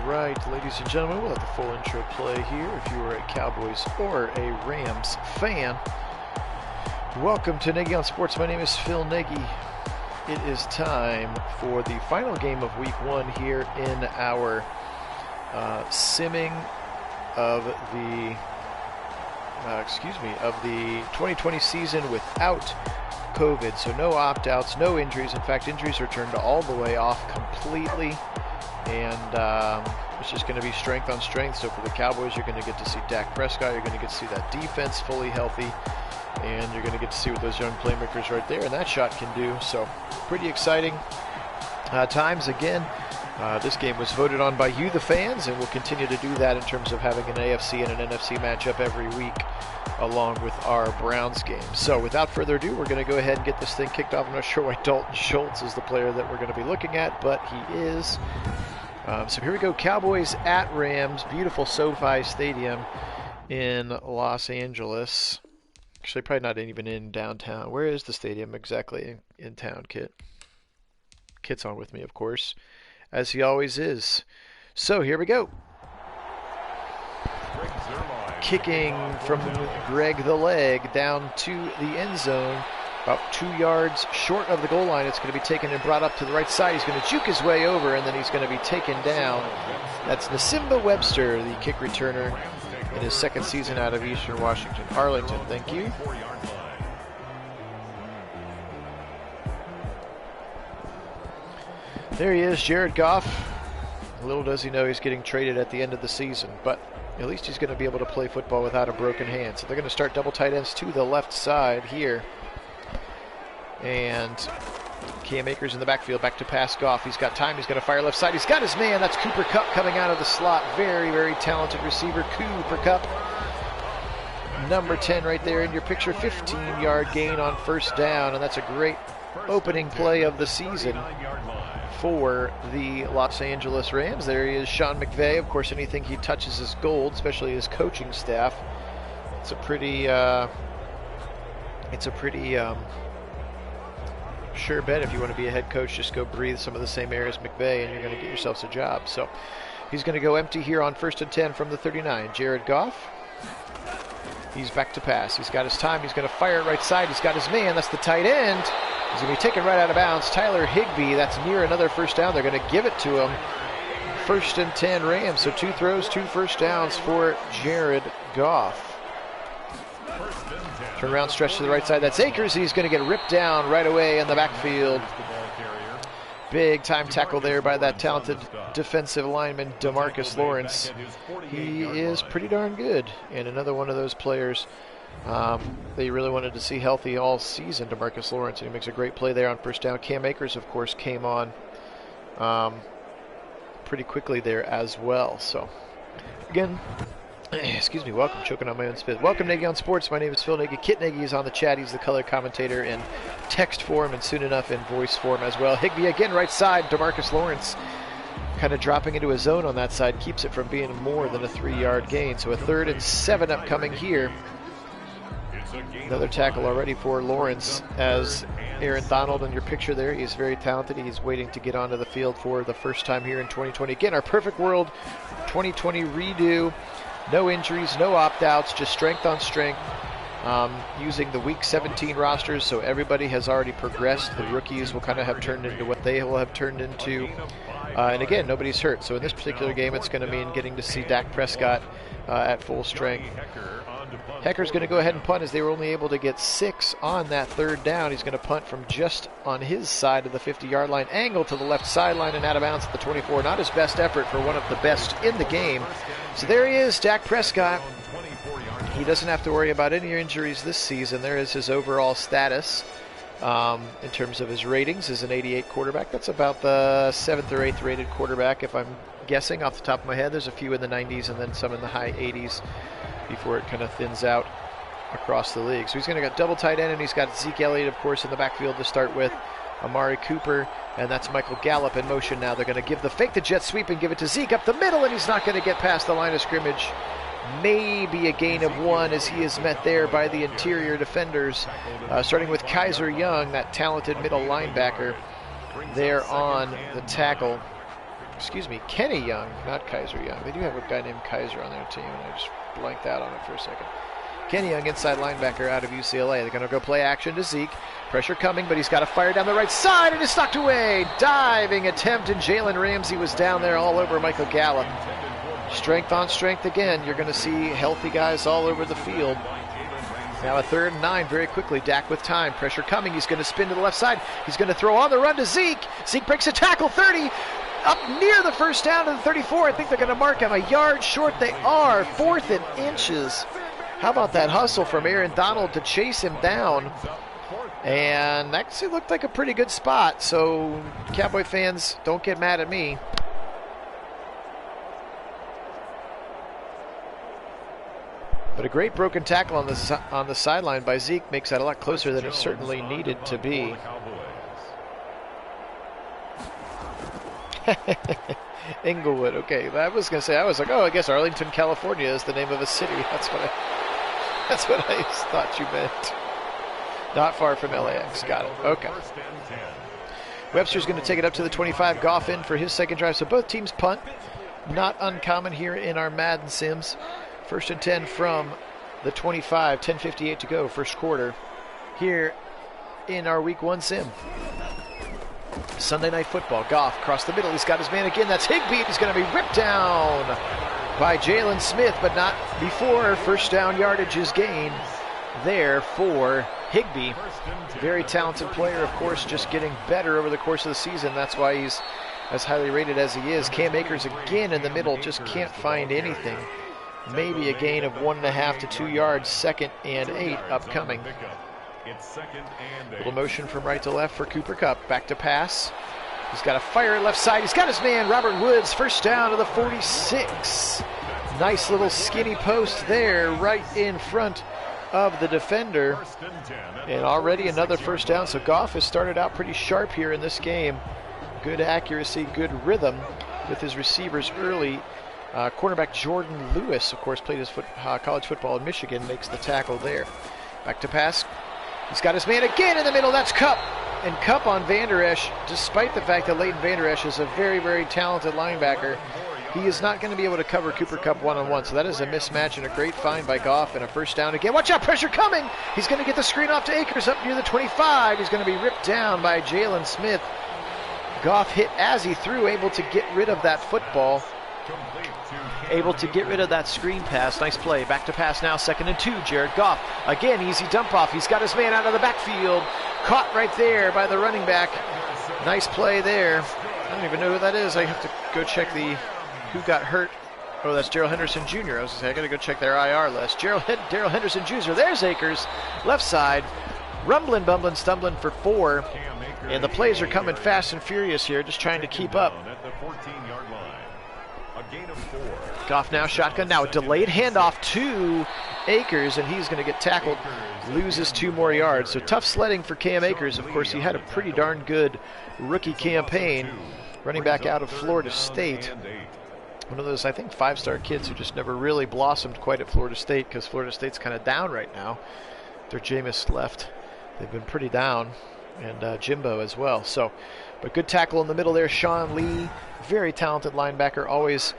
right, ladies and gentlemen, we'll let the full intro play here. If you are a Cowboys or a Rams fan, welcome to Nagy on Sports. My name is Phil Nagy. It is time for the final game of Week 1 here in our simming of the of the 2020 season without COVID. So no opt-outs, no injuries. In fact, injuries are turned all the way off completely. And it's just going to be strength on strength. So for the Cowboys, you're going to get to see Dak Prescott. You're going to get to see that defense fully healthy. And you're going to get to see what those young playmakers right there and that shot can do. So pretty exciting times again. This game was voted on by you, the fans, and we'll continue to do that in terms of having an AFC and an NFC matchup every week along with our Browns game. So without further ado, we're going to go ahead and get this thing kicked off. I'm not sure why Dalton Schultz is the player that we're going to be looking at, but he is. So here we go, Cowboys at Rams, beautiful SoFi Stadium in Los Angeles. Actually, probably not even in downtown. Where is the stadium exactly in town, Kit? Kit's on with me, of course, as he always is. So here we go. Kicking from Greg the Leg down to the end zone, about 2 yards short of the goal line. It's going to be taken and brought up to the right side. He's going to juke his way over, and then he's going to be taken down. That's Nasimba Webster, the kick returner, in his second season out of Eastern Washington. Arlington, thank you. There he is, Jared Goff. Little does he know he's getting traded at the end of the season, but at least he's going to be able to play football without a broken hand. So they're going to start double tight ends to the left side here. And Cam Akers in the backfield, back to pass Goff. He's got time, he's going to fire left side. He's got his man, that's Cooper Kupp coming out of the slot. Very, very talented receiver, Cooper Kupp. Number 10 right there in your picture, 15-yard gain on first down, and that's a great opening play of the season for the Los Angeles Rams. There he is, Sean McVay. Of course, anything he touches is gold, especially his coaching staff. It's a pretty sure bet. If you want to be a head coach, just go breathe some of the same air as McVay and you're going to get yourselves a job. So he's going to go empty here on 1st and 10 from the 39. Jared Goff. He's back to pass. He's got his time. He's going to fire it right side. He's got his man. That's the tight end. He's going to be taken right out of bounds. Tyler Higbee. That's near another first down. They're going to give it to him. 1st and 10 Rams. So 2 throws, 2 first downs for Jared Goff. Turn around, stretch to the right side. That's Akers. He's going to get ripped down right away in the backfield. Big time tackle there by that talented defensive lineman, DeMarcus Lawrence. He is pretty darn good. And another one of those players they really wanted to see healthy all season, DeMarcus Lawrence. And he makes a great play there on first down. Cam Akers, of course, came on pretty quickly there as well. So, again, excuse me, welcome, choking on my own spit. Welcome, Nagy on Sports. My name is Phil Nagy. Kit Nagy is on the chat. He's the color commentator in text form and soon enough in voice form as well. Higbee again, right side. DeMarcus Lawrence kind of dropping into a zone on that side, keeps it from being more than a 3-yard gain. So a 3rd and 7 upcoming here. Another tackle already for Lawrence as Aaron Donald in your picture there. He's very talented. He's waiting to get onto the field for the first time here in 2020. Again, our perfect world 2020 redo. No injuries, no opt-outs, just strength on strength. Using the Week 17 rosters, so everybody has already progressed. The rookies will kind of have turned into what they will have turned into. And again, nobody's hurt. So in this particular game, it's going to mean getting to see Dak Prescott at full strength. Hecker's going to go ahead and punt as they were only able to get 6 on that 3rd down. He's going to punt from just on his side of the 50-yard line, angle to the left sideline and out of bounds at the 24. Not his best effort for one of the best in the game. So there he is, Dak Prescott. He doesn't have to worry about any injuries this season. There is his overall status in terms of his ratings as an 88 quarterback. That's about the 7th or 8th rated quarterback, if I'm guessing off the top of my head. There's a few in the 90s and then some in the high 80s before it kind of thins out across the league. So he's going to get double tight end, and he's got Zeke Elliott, of course, in the backfield to start with. Amari Cooper, and that's Michael Gallup in motion now. They're going to give the fake the jet sweep and give it to Zeke up the middle, and he's not going to get past the line of scrimmage. Maybe a gain of 1 as he is met there by the interior defenders, starting with Kaiser Young, that talented middle linebacker there on the tackle. excuse me, Kenny Young, not Kaiser Young. They do have a guy named Kaiser on their team, and I just blanked out on it for a second. Kenny Young, inside linebacker out of UCLA. They're going to go play action to Zeke. Pressure coming, but he's got to fire down the right side, and it's knocked away. Diving attempt, and Jalen Ramsey was down there all over Michael Gallup. Strength on strength again. You're going to see healthy guys all over the field. Now a 3rd and 9 very quickly. Dak with time. Pressure coming. He's going to spin to the left side. He's going to throw on the run to Zeke. Zeke breaks a tackle. 30. Up near the first down to the 34. I think they're going to mark him a yard short. They are. 4th and inches. How about that hustle from Aaron Donald to chase him down? And that actually looked like a pretty good spot. So Cowboy fans, don't get mad at me. But a great broken tackle on the sideline by Zeke makes that a lot closer than it certainly needed to be. Inglewood, okay. I was going to say, I was like, oh, I guess Arlington, California is the name of a city. That's what I thought you meant. Not far from LAX. Got it. Okay. Webster's going to take it up to the 25. Goff in for his second drive. So both teams punt. Not uncommon here in our Madden sims. 1st and 10 from the 25. 10:58 to go, first quarter. Here in our Week 1 sim. Sunday Night Football. Goff across the middle. He's got his man again. That's Higbee. He's going to be ripped down by Jalen Smith, but not before. First down yardage is gained there for Higbee. Very talented player, of course, just getting better over the course of the season. That's why he's as highly rated as he is. Cam Akers again in the middle, just can't find anything. Maybe a gain of 1.5 to 2 yards. 2nd and 8 upcoming. Little motion from right to left for Cooper Kupp. Back to pass. He's got a fire left side. He's got his man, Robert Woods. First down to the 46. Nice little skinny post there right in front of the defender. And already another first down. So Goff has started out pretty sharp here in this game. Good accuracy, good rhythm with his receivers early. Cornerback Jordan Lewis, of course, played his college football in Michigan, makes the tackle there. Back to pass. He's got his man again in the middle. That's Kupp. And Kupp on Van Der Esch, despite the fact that Leighton Van Der Esch is a very, very talented linebacker, he is not going to be able to cover Cooper Kupp one-on-one. So that is a mismatch and a great find by Goff and a first down again. Watch out, pressure coming. He's going to get the screen off to Akers up near the 25. He's going to be ripped down by Jalen Smith. Goff hit as he threw, able to get rid of that football. Able to get rid of that screen pass. Nice play. Back to pass now. 2nd and 2. Jared Goff. Again, easy dump off. He's got his man out of the backfield. Caught right there by the running back. Nice play there. I don't even know who that is. I have to go check who got hurt. Oh, that's Darrell Henderson Jr. I was going to say, I got to go check their IR list. Darrell Henderson Jr. There's Akers. Left side. Rumbling, bumbling, stumbling for 4. And the plays are coming fast and furious here, just trying to keep up. Goff now shotgun. Now a delayed handoff to Akers, and he's going to get tackled. Loses 2 more yards. So tough sledding for Cam Akers. Of course, he had a pretty darn good rookie campaign running back out of Florida State. One of those, I think, 5-star kids who just never really blossomed quite at Florida State because Florida State's kind of down right now. Their Jameis left. They've been pretty down. And Jimbo as well. So, but good tackle in the middle there. Sean Lee, very talented linebacker. Always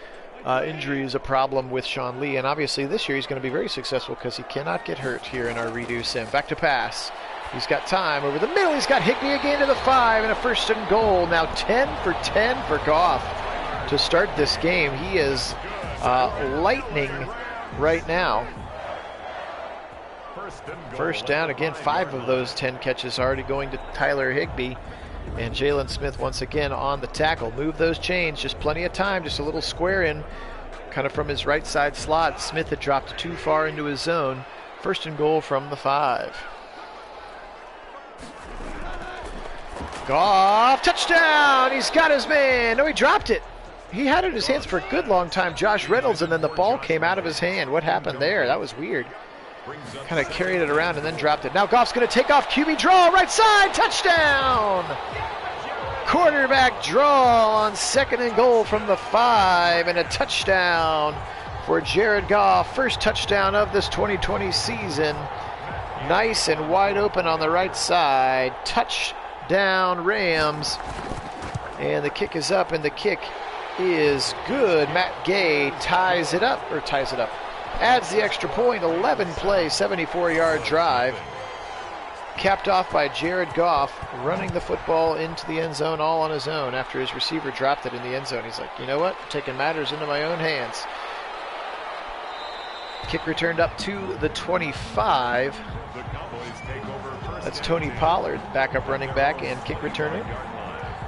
injury is a problem with Sean Lee. And obviously this year he's going to be very successful because he cannot get hurt here in our redo sim. Back to pass. He's got time over the middle. He's got Higbee again to the 5 and a 1st and goal. Now 10 for 10 for Goff to start this game. He is lightning right now. First down again. 5 of those 10 catches already going to Tyler Higbee. And Jalen Smith once again on the tackle. Move those chains. Just plenty of time. Just a little square in. Kind of from his right side slot. Smith had dropped too far into his zone. 1st and goal from the 5. Goff. Touchdown. He's got his man. No, he dropped it. He had it in his hands for a good long time. Josh Reynolds, and then the ball came out of his hand. What happened there? That was weird. Kind of carried it around and then dropped it. Now Goff's going to take off. QB draw, right side, touchdown! Quarterback draw on 2nd and goal from the 5, and a touchdown for Jared Goff. First touchdown of this 2020 season. Nice and wide open on the right side. Touchdown Rams. And the kick is up, and the kick is good. Matt Gay ties it up. Adds the extra point. 11 play, 74-yard drive. Capped off by Jared Goff, running the football into the end zone all on his own after his receiver dropped it in the end zone. He's like, you know what? I'm taking matters into my own hands. Kick returned up to the 25. That's Tony Pollard, backup running back and kick returner.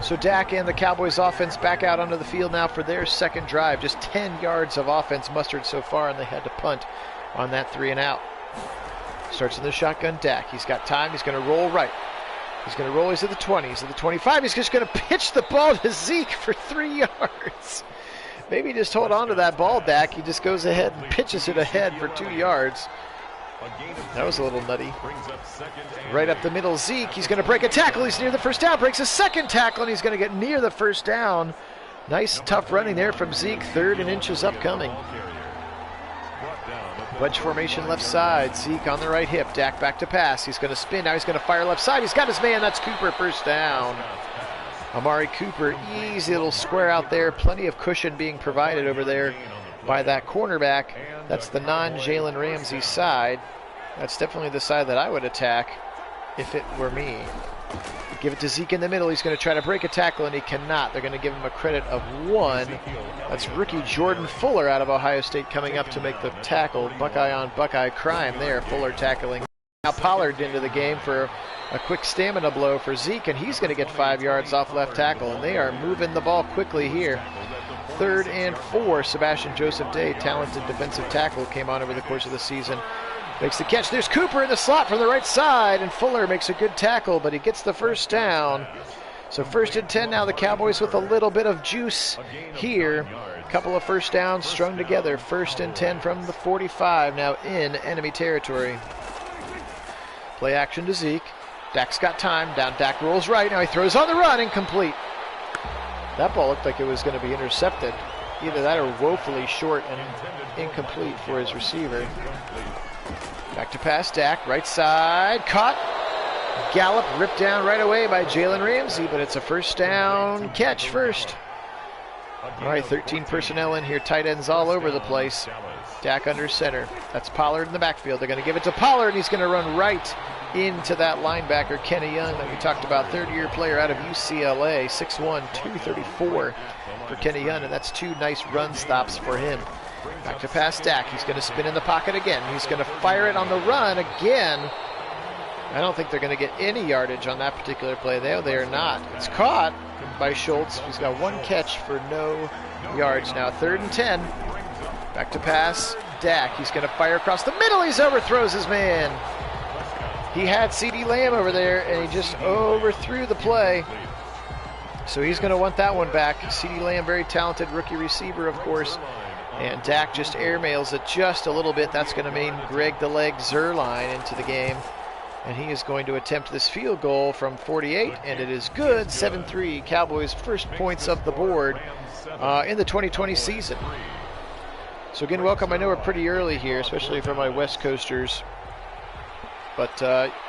So Dak and the Cowboys offense back out onto the field now for their second drive. Just 10 yards of offense mustered so far, and they had to punt on that 3-and-out. Starts in the shotgun, Dak. He's got time. He's going to roll right. He's going to roll. He's at the 20. He's at the 25. He's just going to pitch the ball to Zeke for 3 yards. Maybe just hold on to that ball, Dak. He just goes ahead and pitches it ahead for 2 yards. That was a little nutty. Right up the middle, Zeke. He's going to break a tackle. He's near the first down. Breaks a second tackle, and he's going to get near the first down. Nice, tough running there from Zeke. 3rd and inches upcoming. Wedge formation left side. Zeke on the right hip. Dak back to pass. He's going to spin. Now he's going to fire left side. He's got his man. That's Cooper. First down. Amari Cooper. Easy little square out there. Plenty of cushion being provided over there by that cornerback. That's the non-Jalen Ramsey side. That's definitely the side that I would attack if it were me. Give it to Zeke in the middle. He's going to try to break a tackle, and he cannot. They're going to give him a credit of 1. That's rookie Jordan Fuller out of Ohio State coming up to make the tackle. Buckeye on Buckeye crime there. Fuller tackling. Now Pollard into the game for a quick stamina blow for Zeke, and he's going to get 5 yards off left tackle, and they are moving the ball quickly here. 3rd and 4. Sebastian Joseph Day, talented defensive tackle, came on over the course of the season. Makes the catch. There's Cooper in the slot from the right side, and Fuller makes a good tackle, but he gets the first down. So 1st and 10 now, the Cowboys with a little bit of juice here. A couple of first downs strung together. 1st and 10 from the 45, now in enemy territory. Play action to Zeke. Dak's got time. Down Dak rolls right. Now he throws on the run. Incomplete. That ball looked like it was going to be intercepted. Either that or woefully short and incomplete for his receiver. Back to pass, Dak, right side, caught. Gallup ripped down right away by Jalen Ramsey, but it's a first down catch first. All right, 13 personnel in here, tight ends all over the place. Dak under center. That's Pollard in the backfield. They're going to give it to Pollard, and he's going to run right into that linebacker, Kenny Young, that we talked about, 3rd-year player out of UCLA, 6'1", 234 for Kenny Young, and that's 2 nice run stops for him. Back to pass Dak. He's going to spin in the pocket again. He's going to fire it on the run again. I don't think they're going to get any yardage on that particular play. They are not. It's caught by Schultz. He's got 1 catch for no yards now. 3rd and 10. Back to pass Dak. He's going to fire across the middle. He overthrows his man. He had CeeDee Lamb over there, and he just overthrew the play. So he's going to want that one back. CeeDee Lamb, very talented rookie receiver, of course. And Dak just airmails it just a little bit. That's going to mean Greg the Leg Zuerlein into the game. And he is going to attempt this field goal from 48, and it is good. 7-3, Cowboys' first points of the board in the 2020 season. So again, welcome. I know we're pretty early here, especially for my West Coasters. But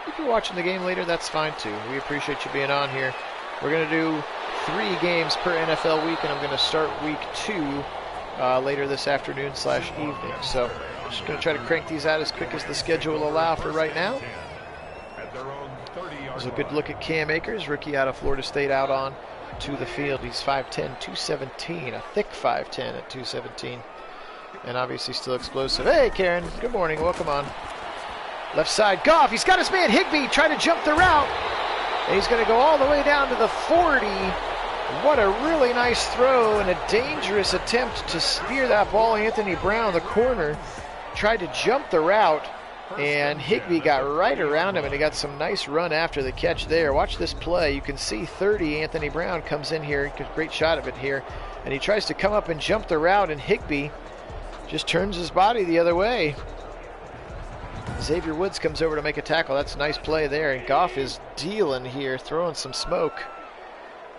if you're watching the game later, that's fine too. We appreciate you being on here. We're going to do 3 games per NFL week, and I'm going to start week 2 later this afternoon / evening. So I'm just going to try to crank these out as quick as the schedule will allow for right now. There's a good look at Cam Akers, rookie out of Florida State, out on to the field. He's 5'10", 217, a thick 5'10" at 217, and obviously still explosive. Hey, Karen, good morning, welcome on. Left side, Goff, he's got his man Higbee trying to jump the route, and he's going to go all the way down to the 40. What a really nice throw and a dangerous attempt to spear that ball. Anthony Brown, the corner, tried to jump the route, and Higbee got right around him, and he got some nice run after the catch there. Watch this play. You can see 30, Anthony Brown comes in here, great shot of it here, and he tries to come up and jump the route, and Higbee just turns his body the other way. Xavier Woods comes over to make a tackle. That's a nice play there, and Goff is dealing here, throwing some smoke.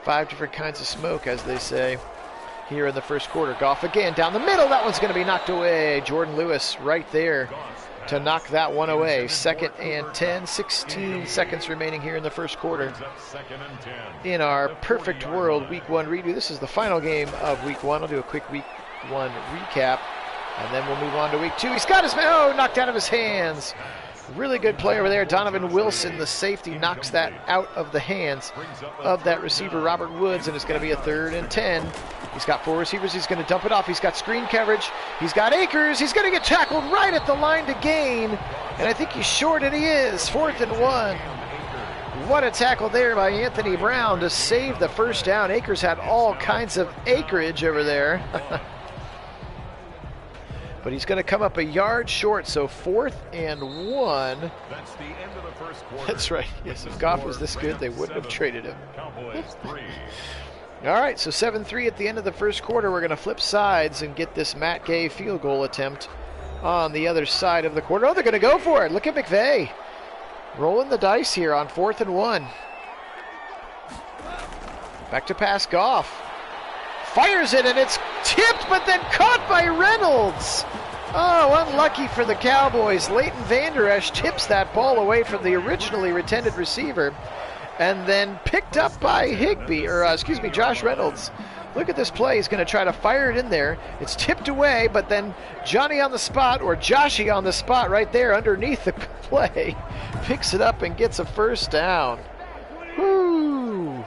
5 different kinds of smoke, as they say, here in the first quarter. Goff again down the middle. That one's going to be knocked away. Jordan Lewis right there to knock that one away. 2nd and 10, 16 seconds remaining here in the first quarter. In our Perfect World Week 1 redo, this is the final game of Week 1. I'll do a quick Week 1 recap, and then we'll move on to Week 2. He's got his man, oh, knocked out of his hands. Really good play over there. Donovan Wilson, the safety, knocks that out of the hands of that receiver, Robert Woods, and it's going to be a 3rd and 10. He's got 4 receivers. He's going to dump it off. He's got screen coverage. He's got Akers. He's going to get tackled right at the line to gain, and I think he's short, and he is. 4th and 1. What a tackle there by Anthony Brown to save the first down. Akers had all kinds of acreage over there. But he's going to come up a yard short, so 4th and 1. That's the end of the first quarter. That's right. Yes, if Goff was this good, they wouldn't have traded him. Cowboys 3. All right, so 7-3 at the end of the first quarter. We're going to flip sides and get this Matt Gay field goal attempt on the other side of the quarter. Oh, they're going to go for it. Look at McVay rolling the dice here on 4th and 1. Back to pass, Goff. Fires it, and it's tipped, but then caught by Reynolds. Oh, unlucky for the Cowboys. Leighton Vander Esch tips that ball away from the originally intended receiver, and then picked up by Josh Reynolds. Look at this play. He's going to try to fire it in there. It's tipped away, but then Johnny on the spot, or Joshy on the spot right there underneath the play, picks it up and gets a first down. Woo!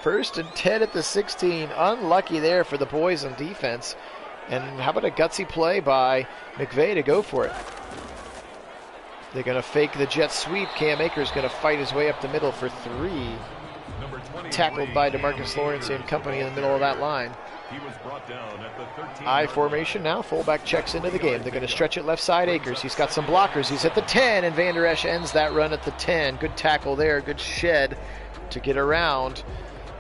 1st and 10 at the 16. Unlucky there for the boys on defense. And how about a gutsy play by McVay to go for it? They're going to fake the jet sweep. Cam Akers going to fight his way up the middle for 3. Tackled by DeMarcus Lawrence and company in the middle of that line. He was brought down at the 13. I formation now. Fullback checks into the game. They're going to stretch it left side. Akers. He's got some blockers. He's at the 10, and Vander Esch ends that run at the 10. Good tackle there. Good shed to get around.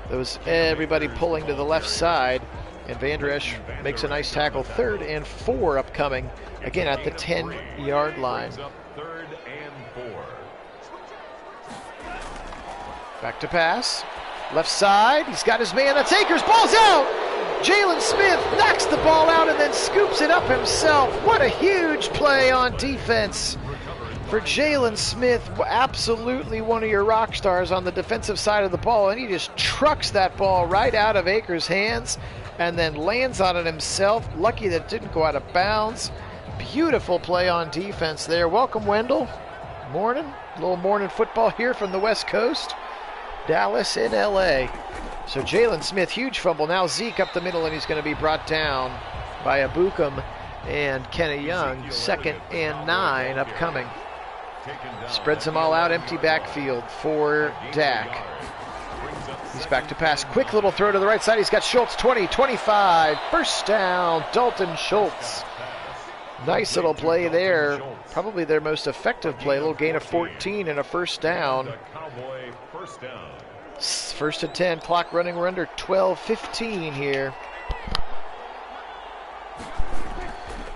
There was everybody pulling to the left side, and Vander Esch makes a nice tackle. 3rd and 4 upcoming, again at the 10-yard line. 3rd and 4. Back to pass. Left side. He's got his man. That's Akers. Ball's out. Jalen Smith knocks the ball out and then scoops it up himself. What a huge play on defense for Jalen Smith. Absolutely one of your rock stars on the defensive side of the ball, and he just trucks that ball right out of Akers' hands and then lands on it himself. Lucky that it didn't go out of bounds. Beautiful play on defense there. Welcome, Wendell. Morning. A little morning football here from the West Coast. Dallas in LA. So Jalen Smith, huge fumble. Now Zeke up the middle, and he's going to be brought down by Abukum and Kenny Young. 2nd and 9 upcoming. Spreads them all out, empty backfield for Dak. He's back to pass. Quick little throw to the right side. He's got Schultz, 20, 25. First down, Dalton Schultz. Nice little play there. Probably their most effective play. A little gain of 14 and a first down. 1st and 10. Clock running. We're under 12:15 here.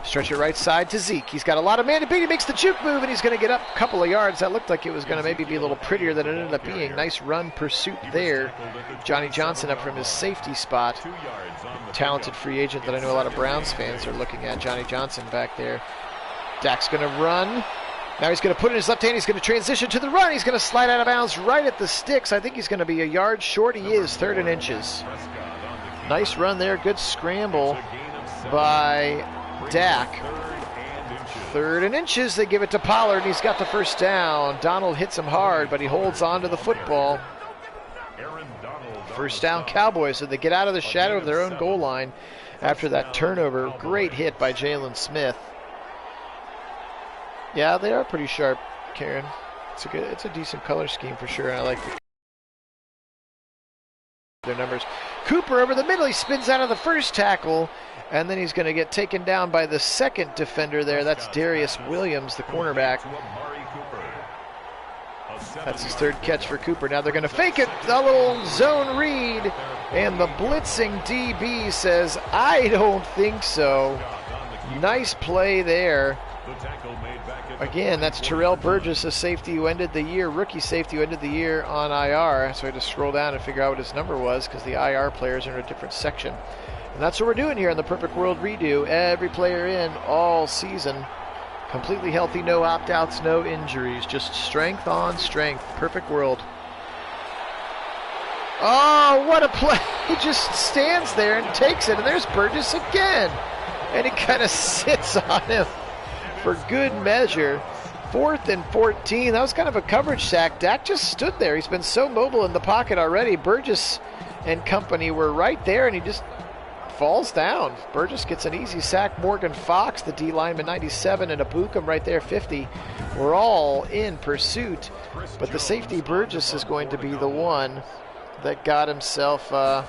Stretch it right side to Zeke. He's got a lot of man to beat. He makes the juke move, and he's going to get up a couple of yards. That looked like it was going to maybe be a little prettier than it ended up being. Nice run pursuit there. Johnny Johnson up from his safety spot. Talented free agent that I know a lot of Browns fans are looking at. Johnny Johnson back there. Dak's going to run. Now he's going to put in his left hand. He's going to transition to the run. He's going to slide out of bounds right at the sticks. I think he's going to be a yard short. He is. 3rd and inches. Nice run there. Good scramble by Dak. 3rd and inches. They give it to Pollard, and he's got the first down. Donald hits him hard, but he holds on to the football. First down, Cowboys, so they get out of the shadow of their own goal line after that turnover. Great hit by Jalen Smith. Yeah, they are pretty sharp, Karen. It's a decent color scheme for sure, and I like their numbers. Cooper over the middle. He spins out of the first tackle, and then he's going to get taken down by the second defender there. That's Darius Williams, the cornerback. That's his 3rd catch for Cooper. Now they're going to fake it, a little zone read, and the blitzing DB says, I don't think so. Nice play there. Again, that's Terrell Burgess, a safety who ended the year, rookie safety who ended the year on IR. So I had to scroll down and figure out what his number was because the IR players are in a different section. And that's what we're doing here in the Perfect World Redo. Every player in all season. Completely healthy, no opt-outs, no injuries. Just strength on strength. Perfect world. Oh, what a play. He just stands there and takes it, and there's Burgess again. And he kind of sits on him for good measure. 4th and 14. That was kind of a coverage sack. Dak just stood there. He's been so mobile in the pocket already. Burgess and company were right there, and he just falls down. Burgess gets an easy sack. Morgan Fox, the D lineman, 97, and Abukum right there, 50. We're all in pursuit, but the safety Burgess is going to be the one that got himself. That's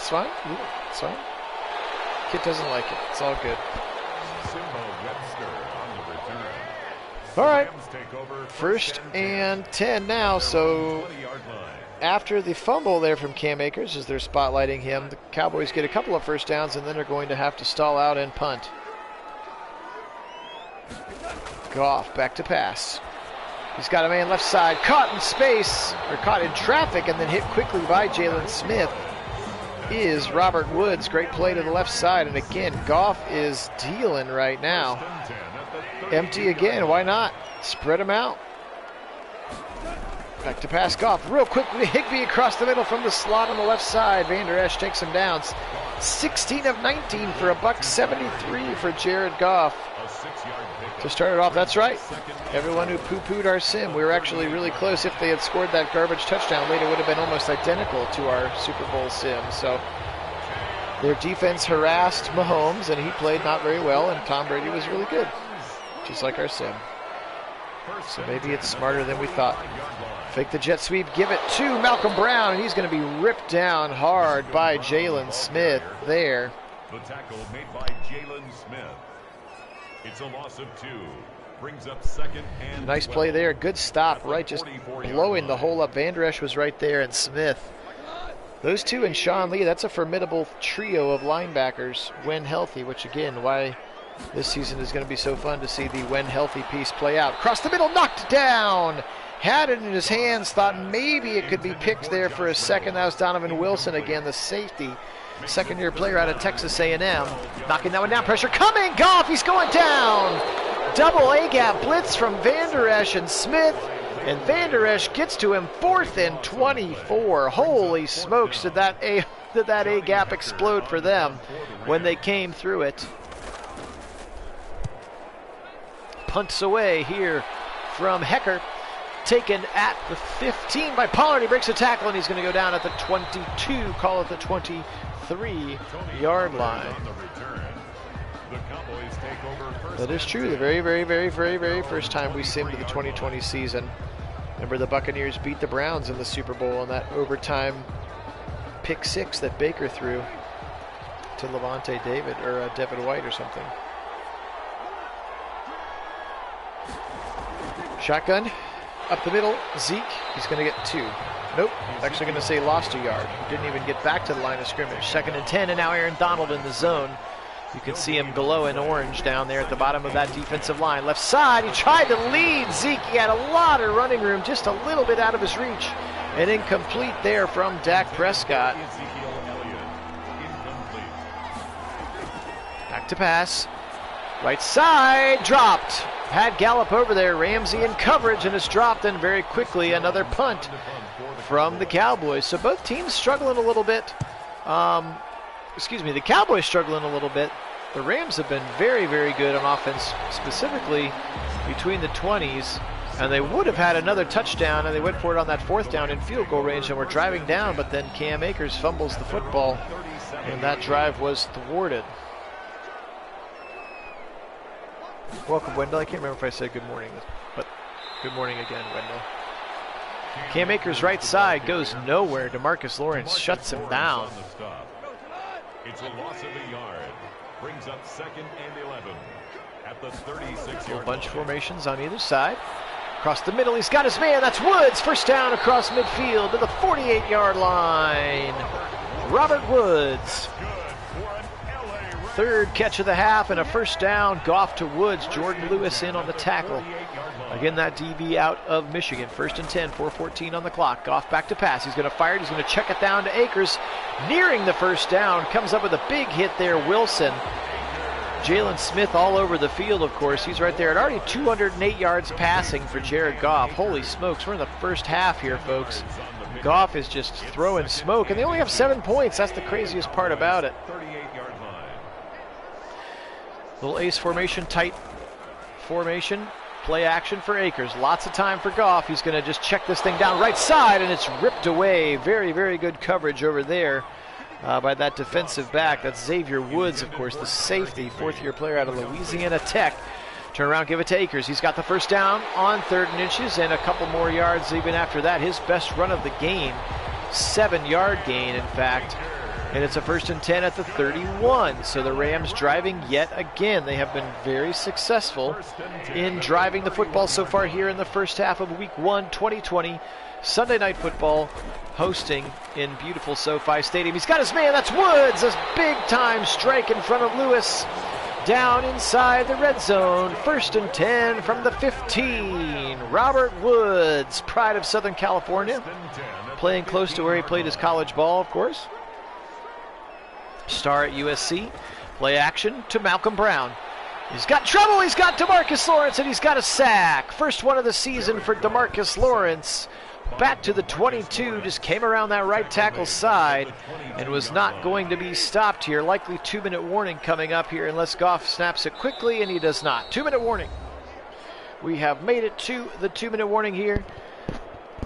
fine. It's fine. Kit doesn't like it. It's all good. All right. 1st and 10 now. So after the fumble there from Cam Akers, as they're spotlighting him, the Cowboys get a couple of first downs, and then they're going to have to stall out and punt. Goff back to pass. He's got a man left side, caught in space, or caught in traffic, and then hit quickly by Jalen Smith is Robert Woods. Great play to the left side, and again, Goff is dealing right now. Empty again, why not? Spread him out. Back to pass Goff, real quick, Higbee across the middle from the slot on the left side. Van Der Esch takes him down. 16 of 19 for $173 for Jared Goff. To start it off, that's right. Everyone who poo-pooed our sim, we were actually really close. If they had scored that garbage touchdown late, it would have been almost identical to our Super Bowl sim. So their defense harassed Mahomes, and he played not very well, and Tom Brady was really good, just like our sim. So maybe it's smarter than we thought. Fake the jet sweep, give it to Malcolm Brown, and he's going to be ripped down hard by Jalen Smith there. The tackle made by Jalen Smith. It's a loss of 2. Brings up 2nd and nice 12. play there. Good stop, right? Just blowing the hole up. Van Der Esch was right there, and Smith. Those two and Sean Lee, that's a formidable trio of linebackers when healthy, which again, why this season is going to be so fun to see the when healthy piece play out. Across the middle, knocked down. Had it in his hands, thought maybe it could be picked there for a second. That was Donovan Wilson again, the safety. Second-year player out of Texas A&M. Knocking that one down, pressure coming. Goff, he's going down. Double A-gap blitz from Van Der Esch and Smith. And Van Der Esch gets to him 4th and 24. Holy smokes, did that A-gap explode for them when they came through it. Punts away here from Hecker. Taken at the 15 by Pollard. He breaks a tackle, and he's going to go down at the 22. Call it the 23-yard line. That is true. The very, very, very, very, very first time we simmed the 2020 season. Remember the Buccaneers beat the Browns in the Super Bowl on that overtime pick 6 that Baker threw to Levante David, or Devin White or something. Shotgun. Up the middle, Zeke, he's going to get 2. Nope, actually going to say lost a yard. Didn't even get back to the line of scrimmage. 2nd and 10, and now Aaron Donald in the zone. You can see him glowing orange down there at the bottom of that defensive line. Left side, he tried to lead Zeke. He had a lot of running room, just a little bit out of his reach. And incomplete there from Dak Prescott. Back to pass. Right side, dropped. Had Gallup over there, Ramsey in coverage, and it's dropped, and very quickly another punt from the Cowboys. So both teams struggling a little bit. The Cowboys struggling a little bit. The Rams have been very, very good on offense, specifically between the 20s, and they would have had another touchdown, and they went for it on that 4th down in field goal range, and were driving down, but then Cam Akers fumbles the football, and that drive was thwarted. Welcome, Wendell. I can't remember if I said good morning, but good morning again, Wendell. Cam Akers' right side goes nowhere. DeMarcus Lawrence shuts him down. It's a loss of a yard. Brings up 2nd and 11 at the 36-yard bunch of formations on either side. Across the middle, he's got his man. That's Woods. First down across midfield to the 48-yard line. Robert Woods. 3rd catch of the half and a first down. Goff to Woods. Jordan Lewis in on the tackle. Again, that DB out of Michigan. 1st and 10, 4:14 on the clock. Goff back to pass. He's going to fire it. He's going to check it down to Akers. Nearing the first down. Comes up with a big hit there, Wilson. Jalen Smith all over the field, of course. He's right there at already 208 yards passing for Jared Goff. Holy smokes, we're in the first half here, folks. Goff is just throwing smoke, and they only have 7 points. That's the craziest part about it. Little ace formation, tight formation. Play action for Akers. Lots of time for Goff. He's going to just check this thing down right side, and it's ripped away. Very, very good coverage over there by that defensive back. That's Xavier Woods, of course, the safety, 4th-year player out of Louisiana Tech. Turn around, give it to Akers. He's got the first down on 3rd and inches and a couple more yards even after that. His best run of the game, 7-yard gain, in fact. And it's a 1st and 10 at the 31. So the Rams driving yet again. They have been very successful in driving the football so far here in the first half of Week 1, 2020. Sunday Night Football hosting in beautiful SoFi Stadium. He's got his man. That's Woods. A big-time strike in front of Lewis. Down inside the red zone. 1st and 10 from the 15. Robert Woods, pride of Southern California. Playing close to where he played his college ball, of course. Star at USC. Play action to Malcolm Brown. He's got trouble. He's got DeMarcus Lawrence, and he's got a sack. First one of the season for DeMarcus Lawrence. Back to the 22. Just came around that right tackle side and was not going to be stopped here. Likely 2-minute warning coming up here unless Goff snaps it quickly, and he does not. 2-minute warning. We have made it to the 2-minute warning here.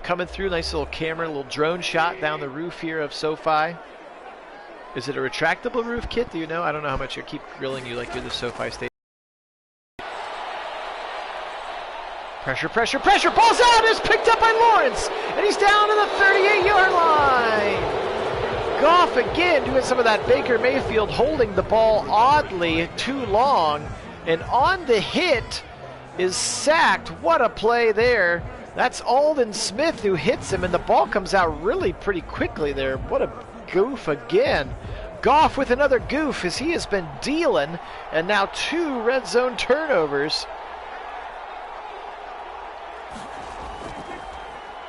Coming through, nice little camera, little drone shot down the roof here of SoFi. Is it a retractable roof, Kit? Do you know? I don't know how much I keep grilling you like you're the SoFi Stadium. Pressure, pressure, pressure. Ball's out. It's picked up by Lawrence. And he's down to the 38-yard line. Goff again doing some of that Baker Mayfield holding the ball oddly too long. And on the hit is sacked. What a play there. That's Aldon Smith who hits him, and the ball comes out really pretty quickly there. What a goof again. Goff with another goof as he has been dealing, and now 2 red zone turnovers.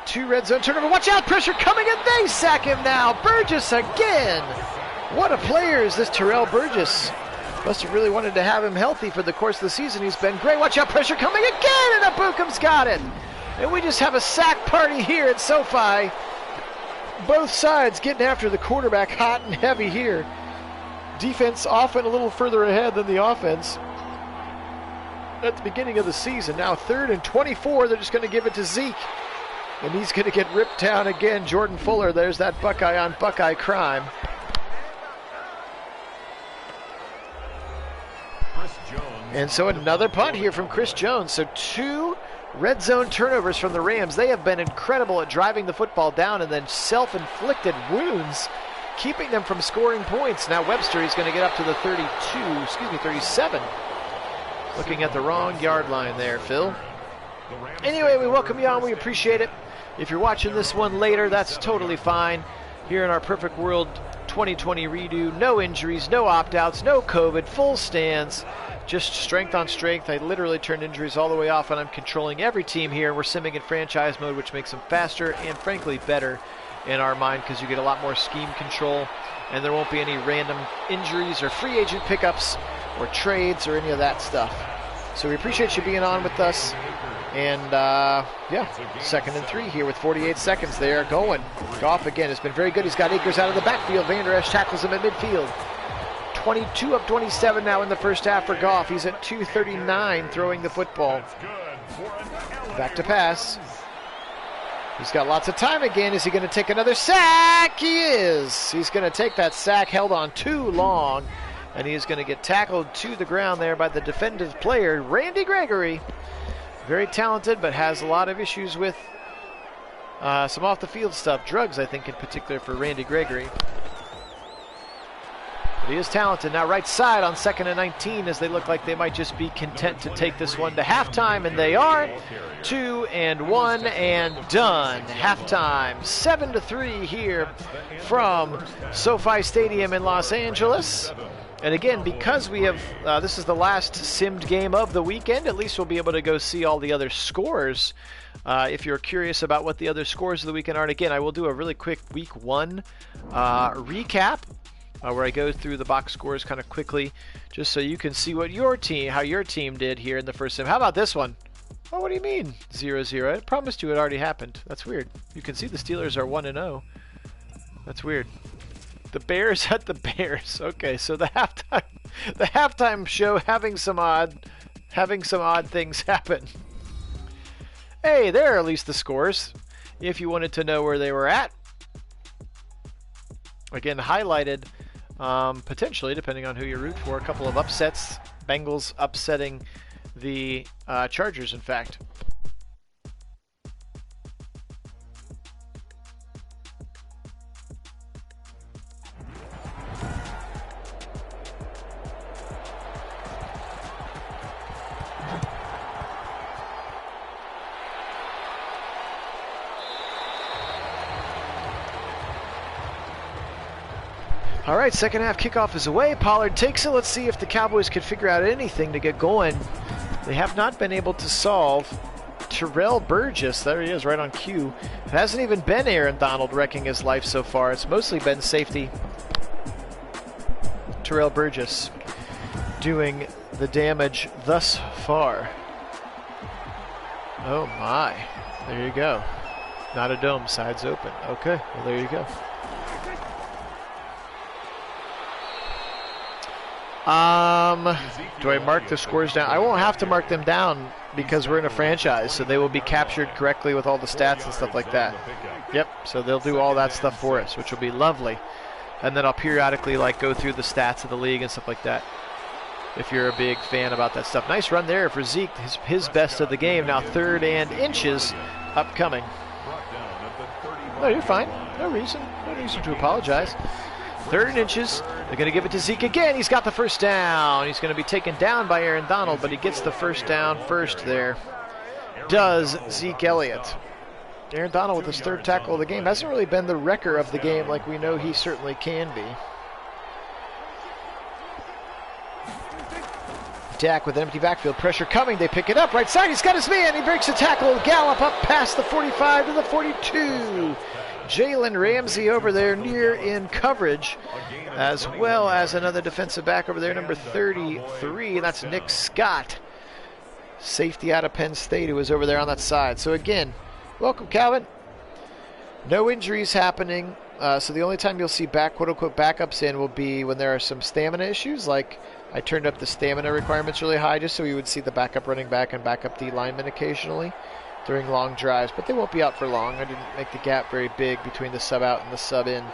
2 red zone turnover. Watch out, pressure coming, and they sack him now. Burgess again. What a player is this Terrell Burgess. Must have really wanted to have him healthy for the course of the season. He's been great. Watch out, pressure coming again, and Abukam's got it. And we just have a sack party here at SoFi. Both sides getting after the quarterback hot and heavy here. Defense often a little further ahead than the offense at the beginning of the season. Now 3rd and 24, they're just going to give it to Zeke. And he's going to get ripped down again. Jordan Fuller, there's that Buckeye on Buckeye crime. And so another punt here from Chris Jones. So 2 red zone turnovers from the Rams. They have been incredible at driving the football down and then self-inflicted wounds, keeping them from scoring points. Now Webster, he's going to get up to the 37. Looking at the wrong yard line there, Phil. Anyway, we welcome you on. We appreciate it. If you're watching this one later, that's totally fine. Here in our Perfect World 2020 redo, no injuries, no opt-outs, no COVID, full stands. Just strength on strength. I literally turned injuries all the way off, and I'm controlling every team here. We're simming in franchise mode, which makes them faster and, frankly, better in our mind because you get a lot more scheme control, and there won't be any random injuries or free agent pickups or trades or any of that stuff. So we appreciate you being on with us. And, yeah, 2nd and 3 here with 48 seconds. They are going. Goff, again, has been very good. He's got Akers out of the backfield. Vander Esch tackles him at midfield. 22 of 27 now in the first half for Goff. He's at 239 throwing the football. Back to pass. He's got lots of time again. Is he going to take another sack? He is. He's going to take that sack, held on too long, and he is going to get tackled to the ground there by the defensive player, Randy Gregory. Very talented, but has a lot of issues with some off-the-field stuff. Drugs, I think, in particular for Randy Gregory. But he is talented. Now right side on 2nd and 19 as they look like they might just be content to take this one to halftime, and they are. 2 and 1 and done. Halftime. 7-3 here from SoFi Stadium in Los Angeles. And again, because we have, this is the last simmed game of the weekend, at least we'll be able to go see all the other scores. If you're curious about what the other scores of the weekend are, and again, I will do a really quick week 1 recap, where I go through the box scores kind of quickly, just so you can see what how your team did here in the first sim. How about this one? Oh, what do you mean 0-0? I promised you it already happened. That's weird. You can see the Steelers are 1-0. That's weird. The Bears at the Bears. Okay, so the halftime show having some odd things happen. Hey, there are at least the scores, if you wanted to know where they were at. Again, highlighted, potentially, depending on who you root for, a couple of upsets. Bengals upsetting the Chargers, in fact. All right, second half kickoff is away. Pollard takes it. Let's see if the Cowboys can figure out anything to get going. They have not been able to solve Terrell Burgess. There he is, right on cue. It hasn't even been Aaron Donald wrecking his life so far. It's mostly been safety Terrell Burgess doing the damage thus far. Oh my. There you go. Not a dome, sides open. Okay, well there you go. Do I mark the scores down? I won't have to mark them down because we're in a franchise, so they will be captured correctly with all the stats and stuff like that. Yep, so they'll do all that stuff for us, which will be lovely. And then I'll periodically go through the stats of the league and stuff like that, if you're a big fan about that stuff. Nice run there for Zeke, his best of the game. Now 3rd and inches upcoming. No, you're fine. No reason to apologize. 3rd and inches. They're going to give it to Zeke again. He's got the first down. He's going to be taken down by Aaron Donald, but he gets the first down first there. Does Zeke Elliott. Aaron Donald with his 3rd tackle of the game. Hasn't really been the wrecker of the game like we know he certainly can be. Dak with an empty backfield. Pressure coming. They pick it up. Right side. He's got his man. He breaks a tackle. Gallop up past the 45 to the 42. Jalen Ramsey over there near in coverage, as well as another defensive back over there, number 33. That's Nick Scott, safety out of Penn State, who was over there on that side. So again, welcome, Calvin. No injuries happening. So the only time you'll see quote-unquote backups in will be when there are some stamina issues. Like I turned up the stamina requirements really high just so you would see the backup running back and backup D lineman occasionally during long drives, but they won't be out for long. I didn't make the gap very big between the sub out and the sub in.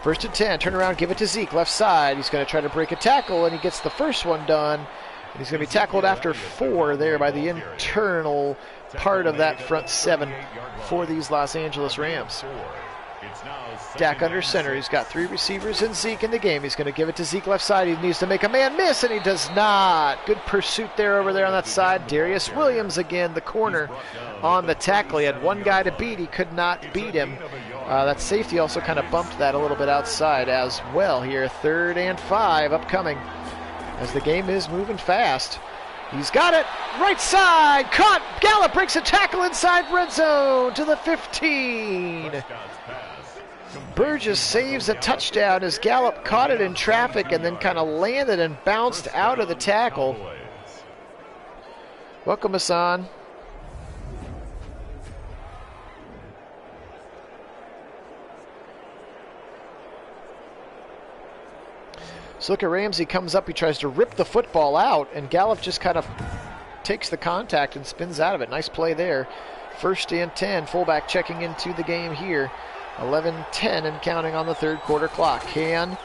1st and 10, turn around, give it to Zeke, left side. He's going to try to break a tackle, and he gets the first one done. And he's going to be tackled after 4 there by the internal part of that front 7 for these Los Angeles Rams. Dak under center. He's got 3 receivers and Zeke in the game. He's going to give it to Zeke left side. He needs to make a man miss, and he does not. Good pursuit there over there on that side. Darius Williams again, the corner on the tackle. He had one guy to beat. He could not beat him. That safety also kind of bumped that a little bit outside as well here. 3rd and 5 upcoming as the game is moving fast. He's got it. Right side. Caught. Gallup breaks a tackle inside red zone to the 15. Burgess saves a touchdown as Gallup caught it in traffic and then kind of landed and bounced out of the tackle. Welcome, Hassan. So look at Ramsey, comes up, he tries to rip the football out, and Gallup just kind of takes the contact and spins out of it. Nice play there. 1st and 10, fullback checking into the game here. 11-10 and counting on the 3rd quarter clock. Can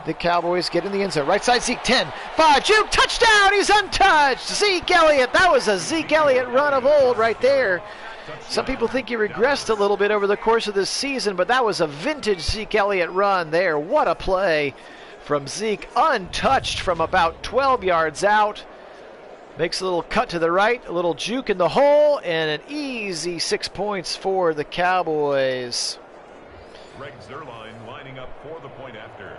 the Cowboys get in the end zone? Right side, Zeke, 10, 5, juke, touchdown, he's untouched. Zeke Elliott, that was a Zeke Elliott run of old right there. Some people think he regressed a little bit over the course of this season, but that was a vintage Zeke Elliott run there. What a play from Zeke, untouched from about 12 yards out. Makes a little cut to the right, a little juke in the hole, and an easy 6 points for the Cowboys. Greg Zerline lining up for the point after.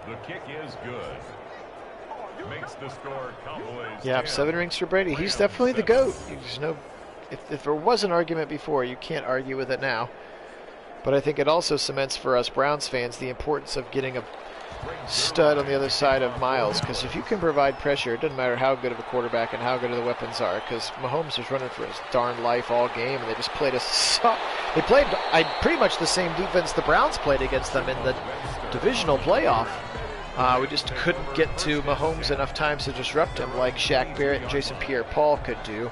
The kick is good. Makes the score Cowboys. Yeah, 10. 7 rings for Brady. He's definitely the GOAT. There's no, if there was an argument before, you can't argue with it now. But I think it also cements for us Browns fans the importance of getting a stud on the other side of Miles, because if you can provide pressure, it doesn't matter how good of a quarterback and how good of the weapons are, because Mahomes was running for his darn life all game, and they just played they played pretty much the same defense the Browns played against them in the divisional playoff. We just couldn't get to Mahomes enough times to disrupt him like Shaq Barrett and Jason Pierre-Paul could do.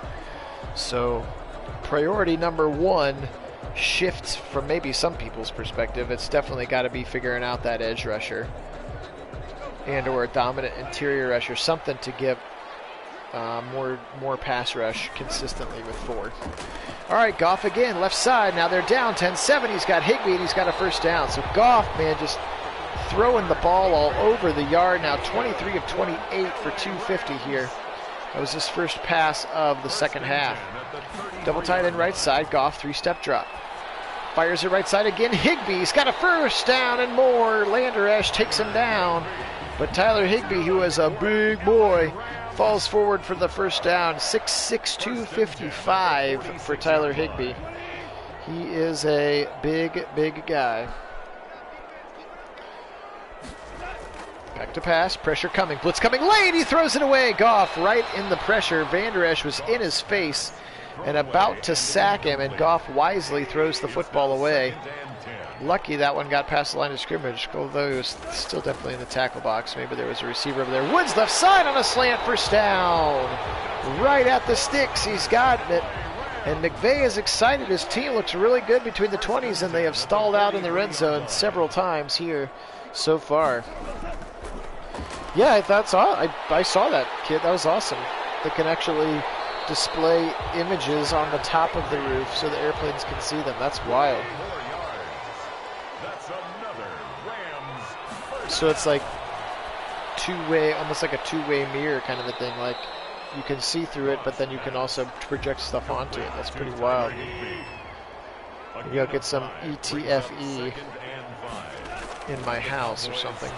So priority number 1 shifts from maybe some people's perspective. It's definitely got to be figuring out that edge rusher and or a dominant interior rusher, something to give more pass rush consistently with Ford. All right, Goff again, left side. Now they're down 10-7. He's got Higbee, and he's got a first down. So Goff, man, just throwing the ball all over the yard. Now 23 of 28 for 250 here. That was his first pass of the second half. Double tight end right side. Goff, 3-step drop. Fires it right side again. Higbee's got a first down and more. Landeresh takes him down. But Tyler Higbee, who is a big boy, falls forward for the first down. 6'6", 255 for Tyler Higbee. He is a big, big guy. Back to pass, pressure coming, blitz coming late, he throws it away. Goff right in the pressure. Vander Esch was in his face and about to sack him, and Goff wisely throws the football away. Lucky that one got past the line of scrimmage, although he was still definitely in the tackle box. Maybe there was a receiver over there. Woods left side on a slant, first down. Right at the sticks, he's gotten it. And McVay is excited. His team looks really good between the 20s, and they have stalled out in the red zone several times here so far. Yeah, I saw that, Kit. That was awesome. They can actually display images on the top of the roof so the airplanes can see them. That's wild. So it's like two-way, almost like a two-way mirror kind of a thing. Like you can see through it, but then you can also project stuff onto it. That's pretty wild. Maybe I'll get some ETFE in my house or something.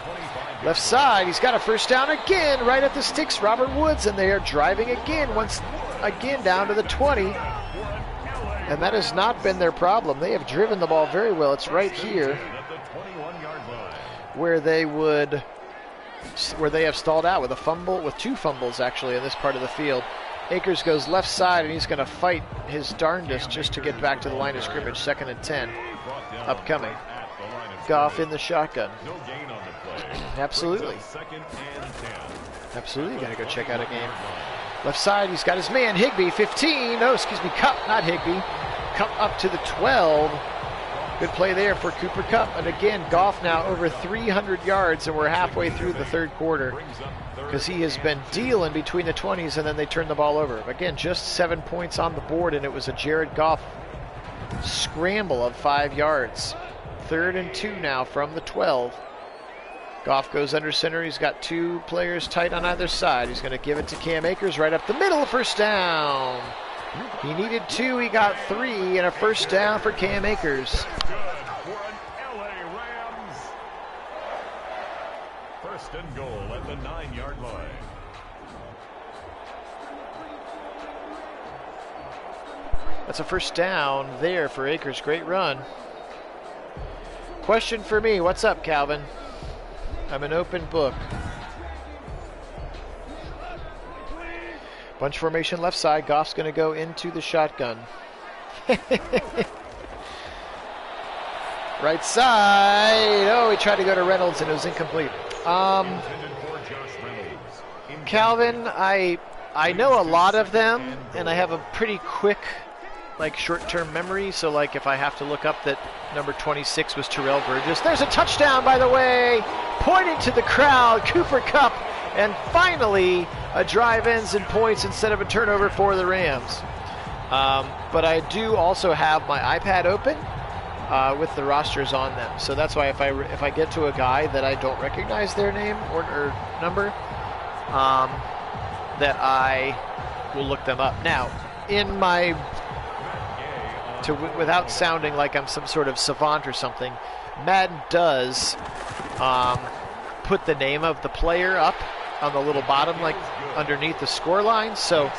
Left side, he's got a first down again, right at the sticks. Robert Woods, and they are driving again, once again down to the 20. And that has not been their problem. They have driven the ball very well. It's right here where they have stalled out with a fumble, with 2 fumbles actually in this part of the field. Akers goes left side, and he's going to fight his darndest just to get back to the line of scrimmage. 2nd and 10 upcoming. Goff in the shotgun. Absolutely. Absolutely got to go check out a game. Left side, he's got his man, Higbee, 15. No, excuse me, Kupp, not Higbee. Kupp up to the 12. Good play there for Cooper Kupp. And again, Goff now over 300 yards, and we're halfway through the third quarter because he has been dealing between the 20s, and then they turn the ball over. Again, just 7 points on the board, and it was a Jared Goff scramble of 5 yards. 3rd and 2 now from the 12. Goff goes under center. He's got 2 players tight on either side. He's going to give it to Cam Akers right up the middle. First down. He needed 2. He got 3, and a first down for Cam Akers. First and goal at the 9-yard line. That's a first down there for Akers. Great run. Question for me. What's up, Calvin? I'm an open book. Bunch formation left side. Goff's going to go into the shotgun. Right side. Oh, he tried to go to Reynolds, and it was incomplete. Calvin, I know a lot of them, and I have a pretty quick, like, short-term memory. So, like, if I have to look up that number 26 was Terrell Burgess. There's a touchdown, by the way. Pointing to the crowd, Cooper Kupp. And finally, a drive ends in points instead of a turnover for the Rams. But I do also have my iPad open with the rosters on them. So that's why if I get to a guy that I don't recognize their name or number, that I will look them up. Now, in my without sounding like I'm some sort of savant or something, Madden does put the name of the player up on the little bottom, like underneath the score line. So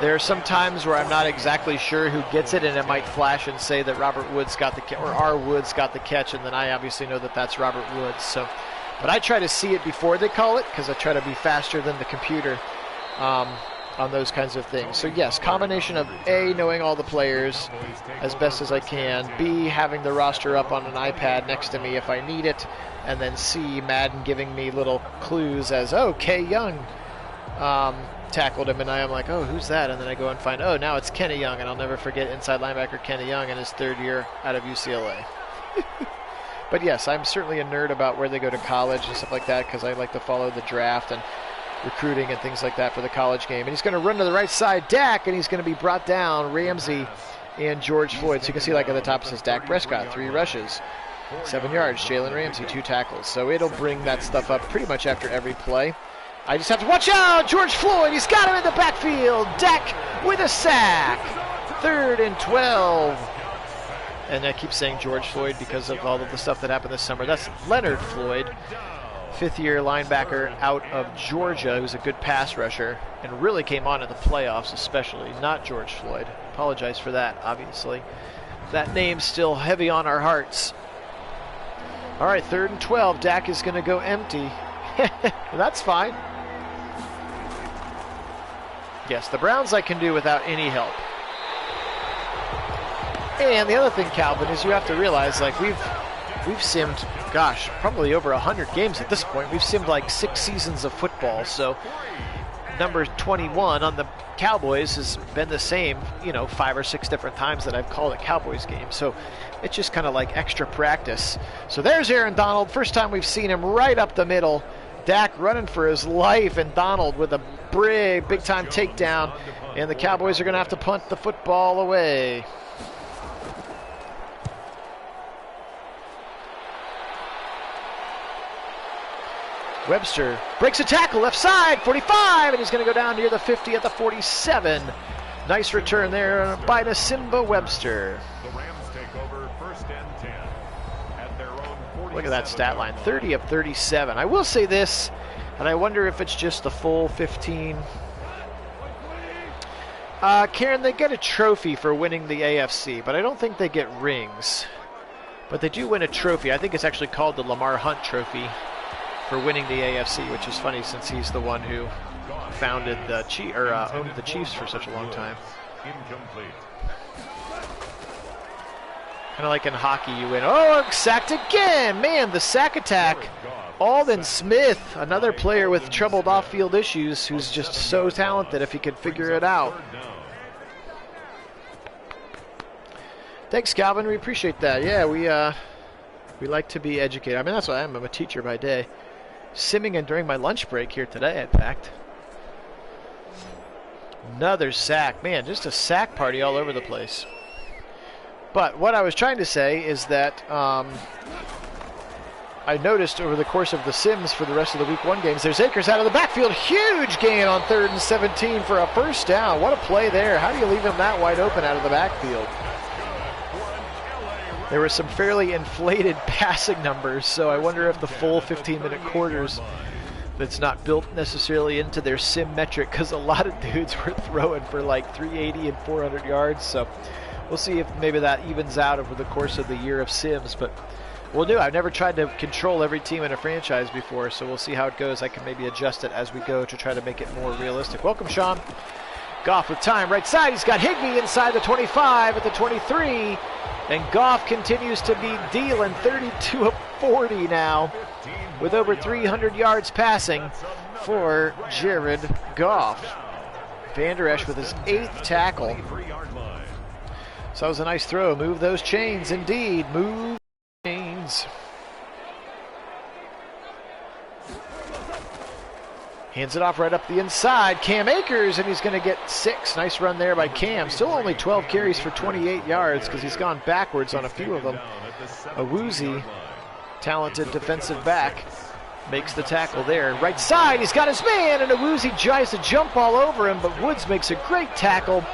there are some times where I'm not exactly sure who gets it, and it might flash and say that Robert Woods got the or R. Woods got the catch, and then I obviously know that that's Robert Woods. So, but I try to see it before they call it because I try to be faster than the computer on those kinds of things. So yes, combination of A, knowing all the players as best as I can, B, having the roster up on an iPad next to me if I need it, and then C, Madden giving me little clues as, oh, K. Young tackled him, and I am like, oh, who's that? And then I go and find, oh, now it's Kenny Young, and I'll never forget inside linebacker Kenny Young in his 3rd year out of UCLA. But yes, I'm certainly a nerd about where they go to college and stuff like that because I like to follow the draft and recruiting and things like that for the college game. And he's going to run to the right side, Dak, and he's going to be brought down, Ramsey and George Floyd. So you can see, like at the top it says Dak Prescott, 3 rushes, 7 yards, Jalen Ramsey, 2 tackles. So it'll bring that stuff up pretty much after every play. I just have to watch out, George Floyd, he's got him in the backfield, Dak with a sack, 3rd and 12. And I keep saying George Floyd because of all of the stuff that happened this summer. That's Leonard Floyd, 5th-year linebacker out of Georgia, who's a good pass rusher and really came on in the playoffs especially, not George Floyd. Apologize for that, obviously. That name's still heavy on our hearts. All right, 3rd and 12. Dak is going to go empty. That's fine. Yes, the Browns I can do without any help. And the other thing, Calvin, is you have to realize, like, we've simmed, gosh, probably over 100 games at this point. We've simmed like 6 seasons of football. So number 21 on the Cowboys has been the same, 5 or 6 different times that I've called a Cowboys game. So it's just kind of like extra practice. So there's Aaron Donald. First time we've seen him right up the middle. Dak running for his life, and Donald with a big-time takedown. And the Cowboys are going to have to punt the football away. Webster breaks a tackle, left side, 45, and he's going to go down near the 50 at the 47. Nice return there by Nasimba Webster. The Rams take over 1st and 10 at their own 47. Look at that stat line, 30 of 37. I will say this, and I wonder if it's just the full 15. Karen, they get a trophy for winning the AFC, but I don't think they get rings. But they do win a trophy. I think it's actually called the Lamar Hunt Trophy for winning the AFC, which is funny since he's the one who founded the owned the Chiefs for such a long time. Incomplete. Kind of like in hockey, you win. Oh, sacked again! Man, the sack attack. Alden Smith, another player with troubled off-field issues, who's just so talented if he could figure it out. Thanks, Calvin. We appreciate that. Yeah, we like to be educated. I mean, that's what I am. I'm a teacher by day. Simming and during my lunch break here today, in fact. Another sack. Man, just a sack party all over the place. But what I was trying to say is that I noticed over the course of the sims for the rest of the Week 1 games, there's Akers out of the backfield. Huge gain on 3rd and 17 for a 1st down. What a play there. How do you leave him that wide open out of the backfield? There were some fairly inflated passing numbers, so I wonder if the full 15-minute quarters that's not built necessarily into their sim metric, because a lot of dudes were throwing for like 380 and 400 yards, so we'll see if maybe that evens out over the course of the year of sims, but we'll do. I've never tried to control every team in a franchise before, so we'll see how it goes. I can maybe adjust it as we go to try to make it more realistic. Welcome, Sean. Goff with time, right side. He's got Higbee inside the 25 at the 23. And Goff continues to be dealing, 32 of 40 now, with over 300 yards passing for Jared Goff. Vander Esch with his 8th tackle. So that was a nice throw. Move those chains, indeed. Move chains. Hands it off right up the inside. Cam Akers, and he's going to get 6. Nice run there by Cam. Still only 12 carries for 28 yards because he's gone backwards on a few of them. Awuzie, talented defensive back, makes the tackle there. Right side, he's got his man, and Awuzie tries to jump all over him, but Woods makes a great tackle.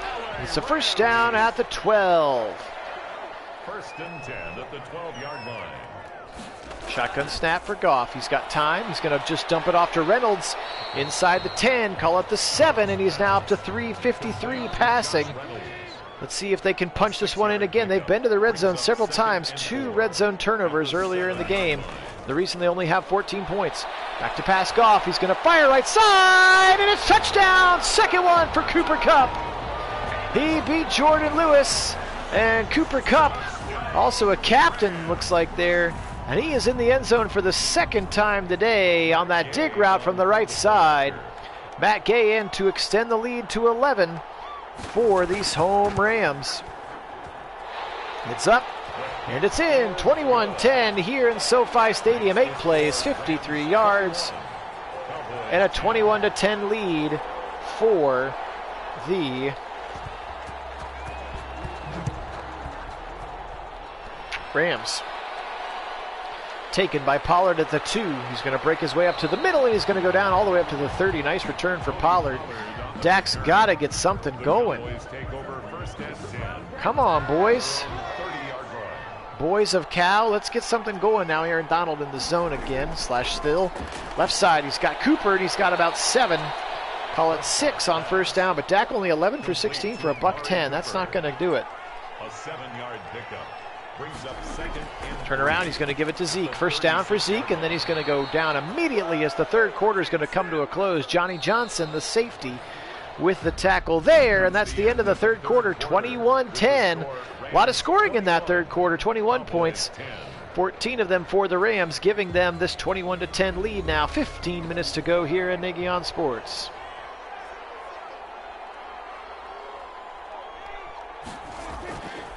It's a 1st down at the 12. 1st and 10 at the 12-yard line. Shotgun snap for Goff. He's got time. He's going to just dump it off to Reynolds inside the 10, call it the 7, and he's now up to 353 passing. Let's see if they can punch this one in again. They've been to the red zone several times. 2 red zone turnovers earlier in the game. The reason they only have 14 points. Back to pass Goff. He's going to fire right side, and it's touchdown. Second one for Cooper Kupp. He beat Jordan Lewis, and Cooper Kupp, also a captain, looks like there. And he is in the end zone for the second time today on that dig route from the right side. Matt Gay in to extend the lead to 11 for these home Rams. It's up, and it's in. 21-10 here in SoFi Stadium. 8 plays, 53 yards, and a 21-10 lead for the Rams. Taken by Pollard at the 2. He's going to break his way up to the middle, and he's going to go down all the way up to the 30. Nice return for Pollard. Dak's got to get something going. Come on, boys. Boys of Cal, let's get something going now. Aaron Donald in the zone again, slash still. Left side, he's got Cooper, and he's got about 7. Call it 6 on first down, but Dak only 11 for 16 for a $110. That's not going to do it. A 7-yard pickup. Brings up second and Turn around, he's going to give it to Zeke. First down for Zeke, and then he's going to go down immediately as the third quarter is going to come to a close. Johnny Johnson, the safety, with the tackle there, and that's the end of the third quarter, 21-10. A lot of scoring in that third quarter, 21 points, 14 of them for the Rams, giving them this 21-10 lead now. 15 minutes to go here at Nagy on Sports.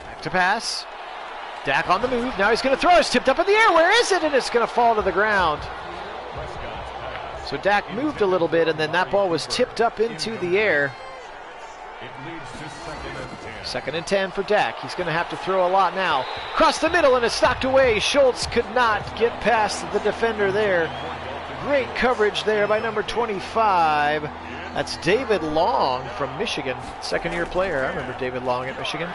Back to pass. Dak on the move. Now he's going to throw. It's tipped up in the air. Where is it? And it's going to fall to the ground. So Dak moved a little bit, and then that ball was tipped up into the air. it leads to 2nd and 10. 2nd and 10 for Dak. He's going to have to throw a lot now. Across the middle, and it's knocked away. Schultz could not get past the defender there. Great coverage there by number 25. That's David Long from Michigan. Second-year player. I remember David Long at Michigan.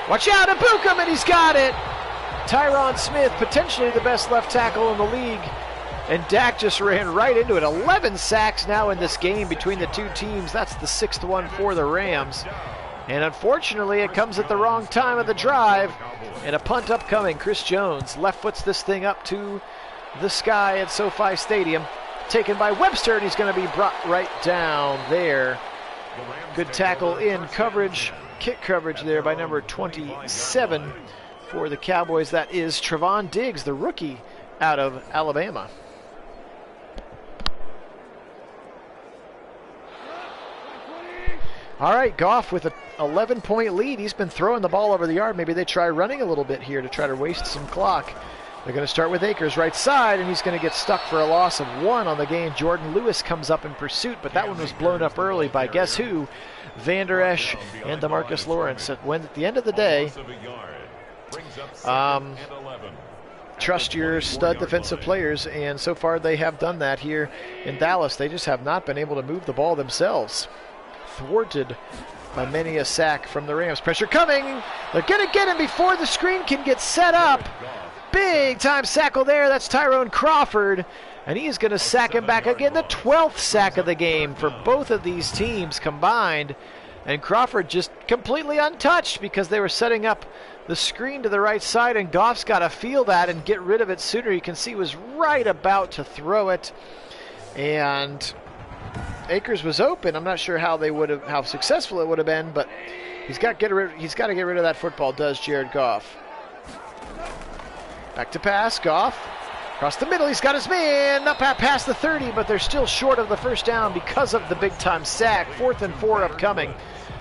Watch out, and Buckham, and he's got it. Tyron Smith, potentially the best left tackle in the league. And Dak just ran right into it. 11 sacks now in this game between the two teams. That's the 6th one for the Rams. And unfortunately, it comes at the wrong time of the drive. And a punt upcoming. Chris Jones left foots this thing up to the sky at SoFi Stadium. Taken by Webster, and he's going to be brought right down there. Good tackle in coverage. Kick coverage there by number 27 for the Cowboys. That is Trevon Diggs, the rookie out of Alabama. All right, Goff with an 11-point lead. He's been throwing the ball over the yard. Maybe they try running a little bit here to try to waste some clock. They're going to start with Akers right side, and he's going to get stuck for a loss of 1 on the game. Jordan Lewis comes up in pursuit, but that one was blown up early by guess who? Van Der Esch and DeMarcus Lawrence. When at the end of the day, trust your stud defensive players, and so far they have done that here in Dallas. They just have not been able to move the ball themselves. Thwarted by many a sack from the Rams. Pressure coming. They're going to get him before the screen can get set up. Big time sackle there. That's Tyrone Crawford. And he is going to sack him back again. The 12th sack of the game for both of these teams combined. And Crawford just completely untouched because they were setting up the screen to the right side. And Goff's got to feel that and get rid of it sooner. You can see he was right about to throw it. And Akers was open. I'm not sure how successful it would have been, but he's got to get rid of that football, does Jared Goff. Back to pass, Goff. Across the middle, he's got his man up past the 30, but they're still short of the first down because of the big-time sack. 4th and 4 upcoming.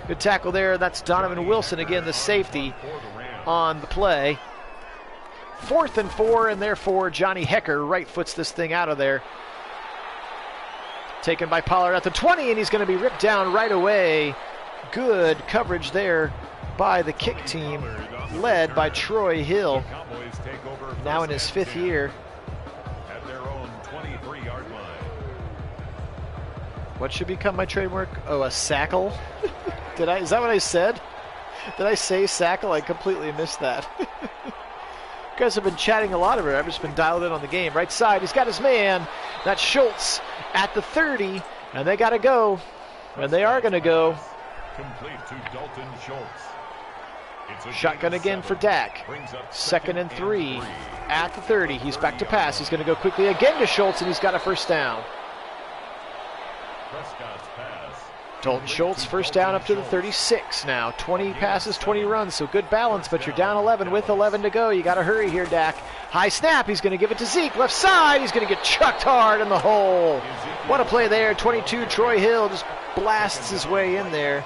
Good tackle there. That's Donovan Wilson, again, the safety on the play. 4th and 4, and therefore Johnny Hecker right foots this thing out of there. Taken by Pollard at the 20, and he's going to be ripped down right away. Good coverage there by the kick team, led by Troy Hill, now in his 5th year. At their own 23-yard line. What should become my trademark? Oh, a sackle? Is that what I said? Did I say Sackle? I completely missed that. You guys have been chatting a lot of it. I've just been dialed in on the game. Right side, he's got his man. That's Schultz at the 30, and they got to go. And they are going to go. Complete to Dalton Schultz. Shotgun again for Dak. 2nd and 3 at the 30. He's back to pass. He's going to go quickly again to Schultz, and he's got a first down. Dalton Schultz, first down up to the 36 now. 20 passes, 20 runs, so good balance, but you're down 11 with 11 to go. You got to hurry here, Dak. High snap. He's going to give it to Zeke. Left side. He's going to get chucked hard in the hole. What a play there. 22, Troy Hill just blasts his way in there.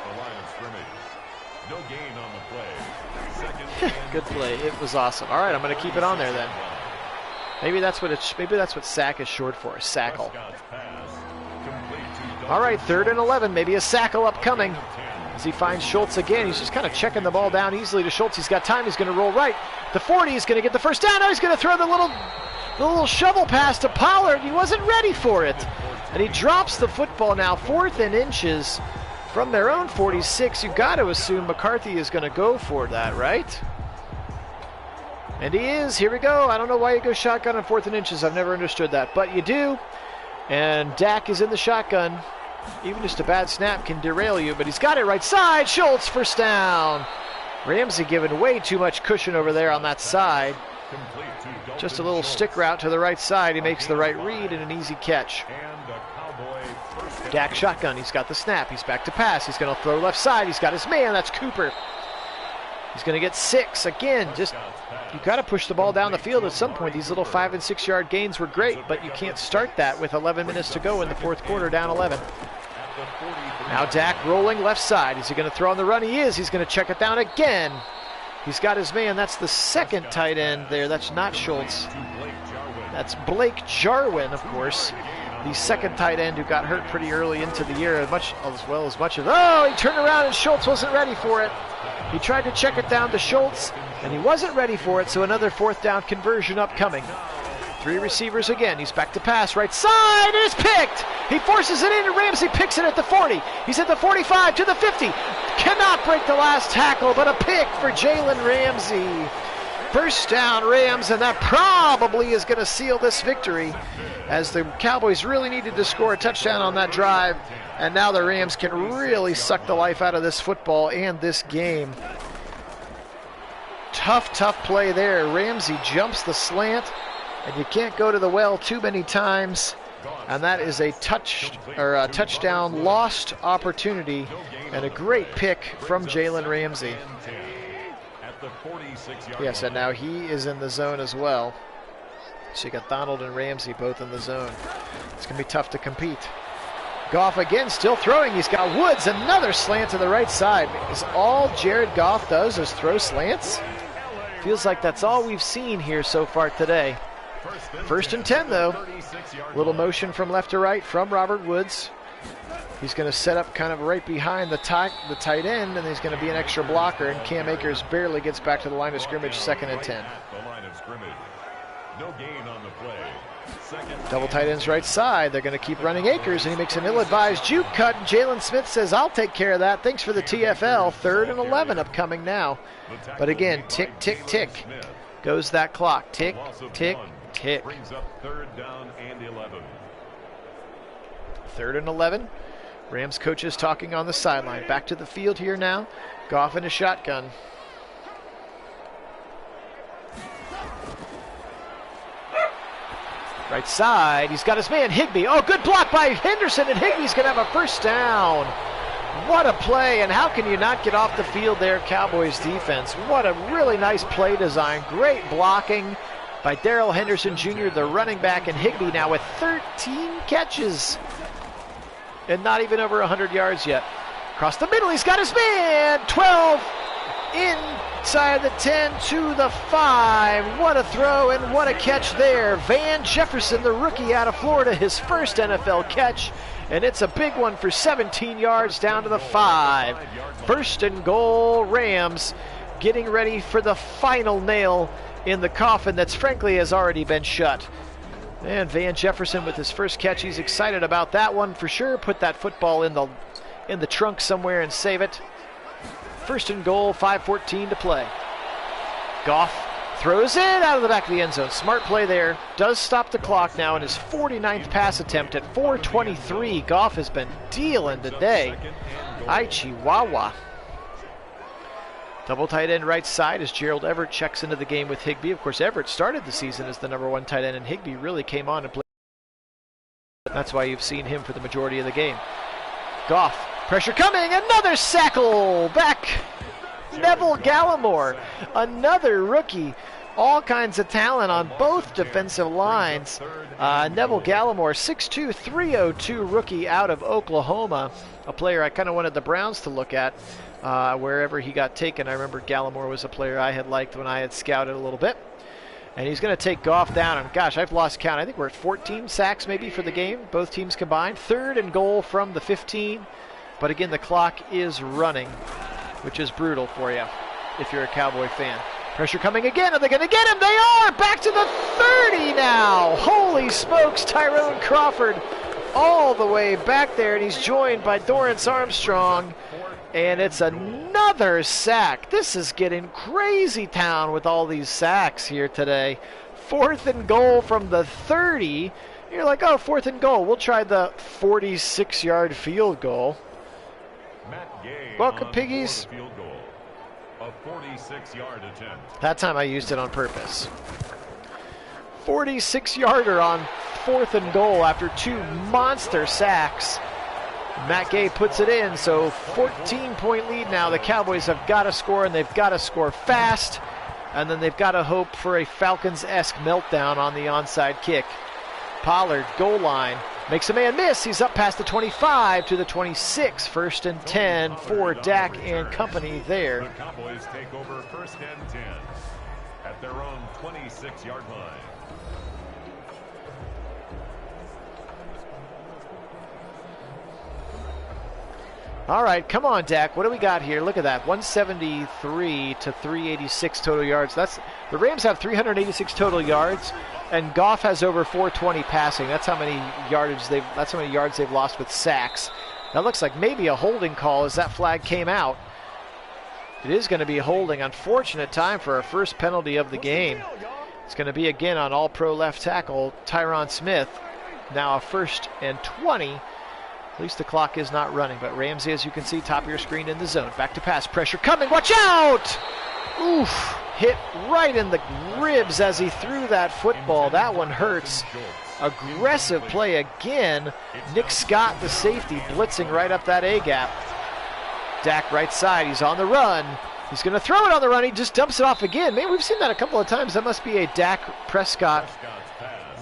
Good play. It was awesome. All right, I'm going to keep it on there then. Maybe that's what sack is short for, sackle. All right, 3rd and 11. Maybe a sackle upcoming as he finds Schultz again. He's just kind of checking the ball down easily to Schultz. He's got time. He's going to roll right. The 40 is going to get the first down. Now he's going to throw the little shovel pass to Pollard. He wasn't ready for it, and he drops the football now. 4th and inches from their own 46. You got to assume McCarthy is going to go for that, right? And he is. Here we go. I don't know why you go shotgun on 4th and inches. I've never understood that, but you do. And Dak is in the shotgun. Even just a bad snap can derail you, but he's got it right side. Schultz, first down. Ramsey giving way too much cushion over there on that side. Just a little stick route to the right side. He makes the right read and an easy catch. Dak shotgun. He's got the snap. He's back to pass. He's going to throw left side. He's got his man. That's Cooper. He's going to get 6. Again, just you got to push the ball down the field at some point. These little 5- and 6-yard gains were great, but you can't start that with 11 minutes to go in the 4th quarter, down 11. Now Dak rolling left side. Is he going to throw on the run? He is. He's going to check it down again. He's got his man. That's the 2nd tight end there. That's not Schultz. That's Blake Jarwin, of course. The 2nd tight end who got hurt pretty early into the year, as much of. Oh, he turned around and Schultz wasn't ready for it. He tried to check it down to Schultz, and he wasn't ready for it, so another 4th down conversion upcoming. 3 receivers again. He's back to pass. Right side. It is picked. He forces it in, and Ramsey picks it at the 40. He's at the 45 to the 50. Cannot break the last tackle, but a pick for Jalen Ramsey. First down, Rams, and that probably is going to seal this victory, as the Cowboys really needed to score a touchdown on that drive, and now the Rams can really suck the life out of this football and this game. Tough play there. Ramsey jumps the slant, and you can't go to the well too many times, and that is a touchdown lost opportunity, and a great pick from Jalen Ramsey. Yes, and now he is in the zone as well. So you got Donald and Ramsey both in the zone. It's going to be tough to compete. Goff again, still throwing. He's got Woods, another slant to the right side. Is all Jared Goff does is throw slants? Feels like that's all we've seen here so far today. 1st and 10, though. Little motion from left to right from Robert Woods. He's going to set up kind of right behind the tight end, and he's going to be an extra blocker, and Cam Akers barely gets back to the line of scrimmage, 2nd and 10. Double tight ends right side. They're going to keep running Akers, and he makes an ill-advised juke cut. Jalen Smith says, I'll take care of that. Thanks for the TFL. 3rd and 11 upcoming now. But again, tick, tick, tick goes that clock. Tick, tick, tick. 3rd and 11. Rams coaches talking on the sideline. Back to the field here now. Goff in a shotgun. Right side. He's got his man, Higbee. Oh, good block by Henderson, and Higbee's going to have a first down. What a play, and how can you not get off the field there, Cowboys defense? What a really nice play design. Great blocking by Darrell Henderson Jr., the running back, and Higbee now with 13 catches. And not even over 100 yards yet. Across the middle, he's got his man. 12 inside the 10 to the 5. What a throw and what a catch there. Van Jefferson, the rookie out of Florida, his first NFL catch. And it's a big one for 17 yards down to the 5. 1st and goal, Rams getting ready for the final nail in the coffin that's frankly has already been shut. And Van Jefferson with his first catch, he's excited about that one for sure. Put that football in the trunk somewhere and save it. First and goal, 5:14 to play. Goff throws it out of the back of the end zone. Smart play there. Does stop the clock now in his 49th pass attempt at 4:23. Goff has been dealing today. Ay Chihuahua. Double tight end right side as Gerald Everett checks into the game with Higbee. Of course, Everett started the season as the #1 tight end, and Higbee really came on and played. That's why you've seen him for the majority of the game. Goff, pressure coming, another sackle back. Neville Gallimore, another rookie. All kinds of talent on both defensive lines. Neville Gallimore, 6'2", 302 rookie out of Oklahoma. A player I kind of wanted the Browns to look at wherever he got taken. I remember Gallimore was a player I had liked when I had scouted a little bit. And he's going to take Goff down. And gosh, I've lost count. I think we're at 14 sacks maybe for the game, both teams combined. Third and goal from the 15. But again, the clock is running, which is brutal for you if you're a Cowboy fan. Pressure coming again. Are they going to get him? They are! Back to the 30 now! Holy smokes, Tyrone Crawford all the way back there, and he's joined by Dorrance Armstrong. And it's another sack. This is getting crazy town with all these sacks here today. Fourth and goal from the 30. You're like, oh, fourth and goal. We'll try the 46-yard field goal. Welcome, Piggies. A 46-yard attempt. That time I used it on purpose. 46-yarder on fourth and goal after 2 monster sacks. Matt Gay puts it in, so 14-point lead now. The Cowboys have got to score, and they've got to score fast. And then they've got to hope for a Falcons-esque meltdown on the onside kick. Pollard, goal line, makes a man miss. He's up past the 25 to the 26. First and 10 for Dak and company there. The Cowboys take over first and 10 at their own 26-yard line. All right, come on, Dak. What do we got here? Look at that, 173 to 386 total yards. The Rams have 386 total yards, and Goff has over 420 passing. That's how many yards they've lost with sacks. That looks like maybe a holding call as that flag came out. It is going to be a holding. Unfortunate time for our first penalty of the game. It's going to be again on All-Pro left tackle Tyron Smith. Now a first and 20. At least the clock is not running, but Ramsey, as you can see, top of your screen in the zone. Back to pass, pressure coming, watch out! Oof, hit right in the ribs as he threw that football. That one hurts. Aggressive play again. Nick Scott, the safety, blitzing right up that A-gap. Dak right side, he's on the run. He's going to throw it on the run, he just dumps it off again. Man, we've seen that a couple of times. That must be a Dak Prescott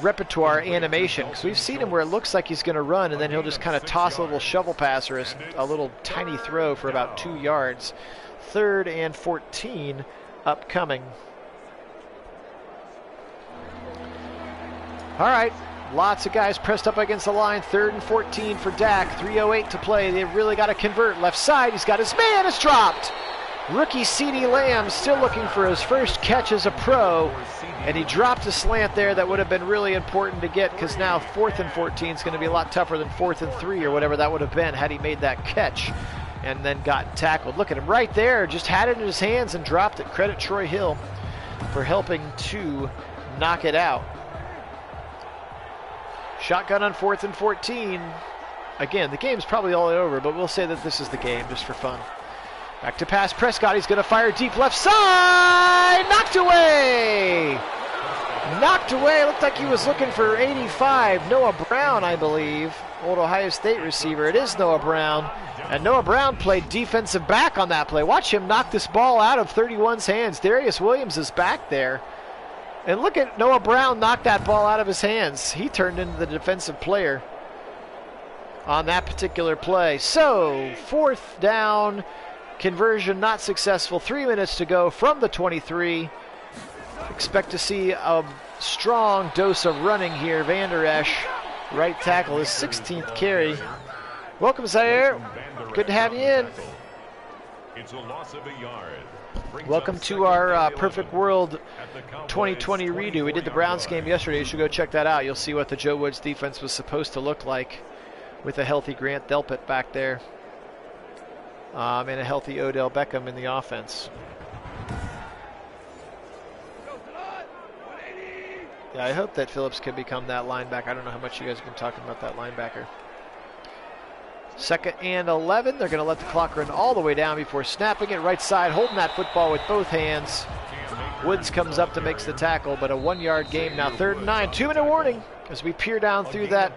repertoire animation, because we've seen him where it looks like he's going to run and then he'll just kind of toss a little shovel pass or a little tiny throw for about 2 yards. Third and 14 upcoming. All right, lots of guys pressed up against the line. Third and 14 for Dak. 3:08 to play. They've really got to convert. Left side, he's got his man. It's dropped. Rookie CeeDee Lamb still looking for his first catch as a pro, and he dropped a slant there that would have been really important to get, because now 4th and 14 is going to be a lot tougher than 4th and 3 or whatever that would have been had he made that catch and then got tackled. Look at him right there, just had it in his hands and dropped it. Credit Troy Hill for helping to knock it out. Shotgun on 4th and 14. Again, the game's probably all over, but we'll say that this is the game just for fun. Back to pass, Prescott, he's going to fire deep left side, knocked away! Knocked away, looked like he was looking for 85, Noah Brown, I believe, old Ohio State receiver. It is Noah Brown, and Noah Brown played defensive back on that play. Watch him knock this ball out of 31's hands. Darius Williams is back there, and look at Noah Brown knock that ball out of his hands. He turned into the defensive player on that particular play. So, 4th down, conversion not successful. 3 minutes to go from the 23. Expect to see a strong dose of running here. Van Der Esch, right tackle, his 16th carry. Welcome, Zaire. Good to have you in. It's a loss of a yard. Welcome to our Perfect World 2020 redo. We did the Browns game yesterday. You should go check that out. You'll see what the Joe Woods defense was supposed to look like with a healthy Grant Delpit back there. and a healthy Odell Beckham in the offense. Yeah, I hope that Phillips can become that linebacker. I don't know how much you guys have been talking about that linebacker. 2nd and 11. They're going to let the clock run all the way down before snapping it right side, holding that football with both hands. Woods comes up to makes the tackle, but a 1-yard gain now. 3rd and 9. 2-minute warning as we peer down through that,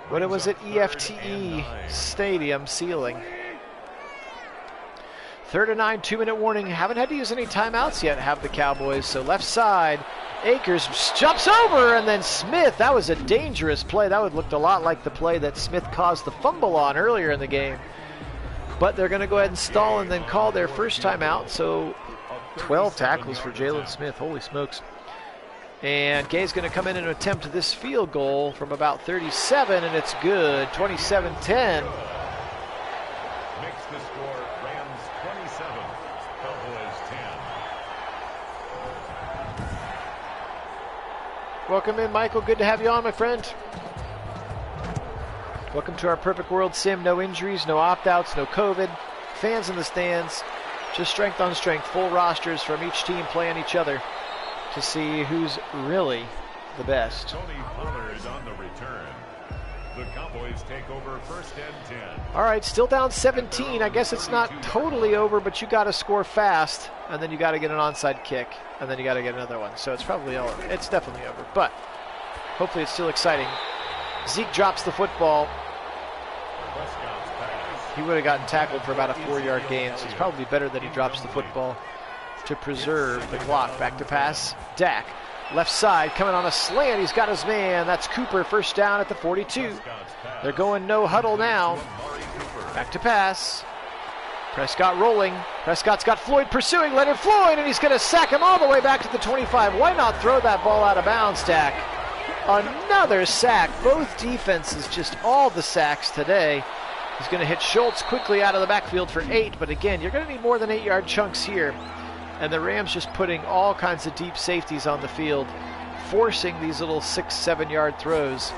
what was it, EFTE Stadium ceiling. 3rd and 9, 2-minute warning. Haven't had to use any timeouts yet, have the Cowboys. So left side, Akers jumps over, and then Smith. That was a dangerous play. That would looked a lot like the play that Smith caused the fumble on earlier in the game. But they're going to go ahead and stall and then call their first timeout. So 12 tackles for Jalen Smith. Holy smokes. And Gay's going to come in and attempt this field goal from about 37, and it's good. 27-10. Makes the score Rams 27, Cowboys 10. Welcome in, Michael. Good to have you on, my friend. Welcome to our Perfect World Sim. No injuries, no opt-outs, no COVID. Fans in the stands. Just strength on strength. Full rosters from each team playing each other to see who's really the best. Tony Pollard is on the return. The Cowboys take over 1st and 10. All right, still down 17. I guess it's not totally over, but you got to score fast, and then you got to get an onside kick, and then you got to get another one. So it's probably over. It's definitely over, but hopefully it's still exciting. Zeke drops the football. He would have gotten tackled for about a 4-yard gain, so it's probably better that he drops the football to preserve the clock. Back to pass. Dak, left side, coming on a slant. He's got his man. That's Cooper, first down at the 42. They're going no huddle now. Back to pass. Prescott rolling. Prescott's got Floyd pursuing. Leonard Floyd, and he's going to sack him all the way back to the 25. Why not throw that ball out of bounds, Dak? Another sack. Both defenses, just all the sacks today. He's going to hit Schultz quickly out of the backfield for 8, but again, you're going to need more than 8-yard chunks here. And the Rams just putting all kinds of deep safeties on the field, forcing these little 6-7-yard throws.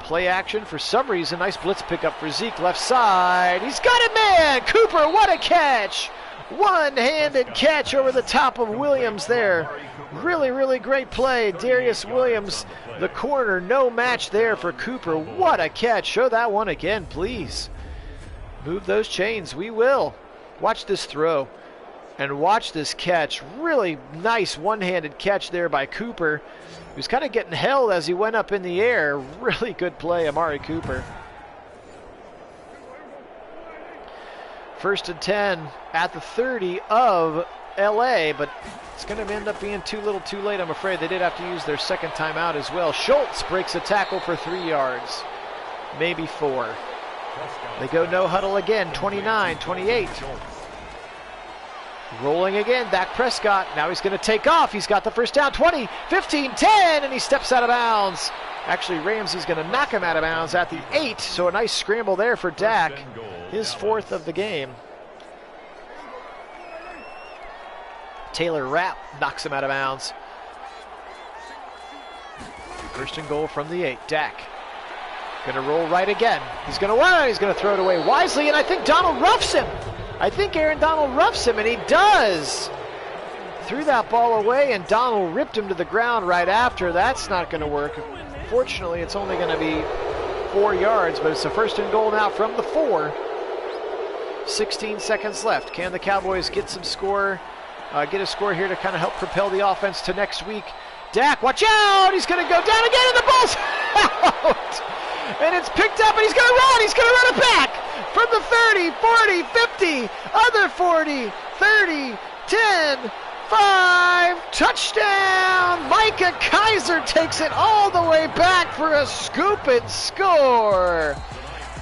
Play action for some reason. Nice blitz pickup for Zeke, left side. He's got it, man! Cooper, what a catch! One-handed catch over the top of Williams there. Really, really great play. Darius Williams, the corner, no match there for Cooper. What a catch. Show that one again, please. Move those chains. We will. Watch this throw. And watch this catch. Really nice one-handed catch there by Cooper. He was kind of getting held as he went up in the air. Really good play, Amari Cooper. 1st and 10 at the 30 of LA, but it's going to end up being too little too late, I'm afraid. They did have to use their 2nd timeout as well. Schultz breaks a tackle for 3 yards, maybe 4. They go no huddle again, 29-28. Rolling again, Dak Prescott. Now he's going to take off. He's got the first down, 20, 15, 10, and he steps out of bounds. Actually, Ramsey's going to knock him out of bounds at the 8, so a nice scramble there for Dak. His 4th of the game. Taylor Rapp knocks him out of bounds. 1st and goal from the 8. Dak going to roll right again. He's going to run. He's going to throw it away wisely, and I think Donald roughs him. I think Aaron Donald roughs him, and he does. Threw that ball away, and Donald ripped him to the ground right after. That's not going to work. Fortunately, it's only going to be 4 yards, but it's a 1st and goal now from the 4. 16 seconds left. Can the Cowboys get some score? Get a score here to kind of help propel the offense to next week. Dak, watch out! He's going to go down again, and the ball's out! And it's picked up, and he's going to run! He's going to run it back! From the 30, 40, 50, other 40, 30, 10, 5, touchdown! Micah Kaiser takes it all the way back for a scoop and score!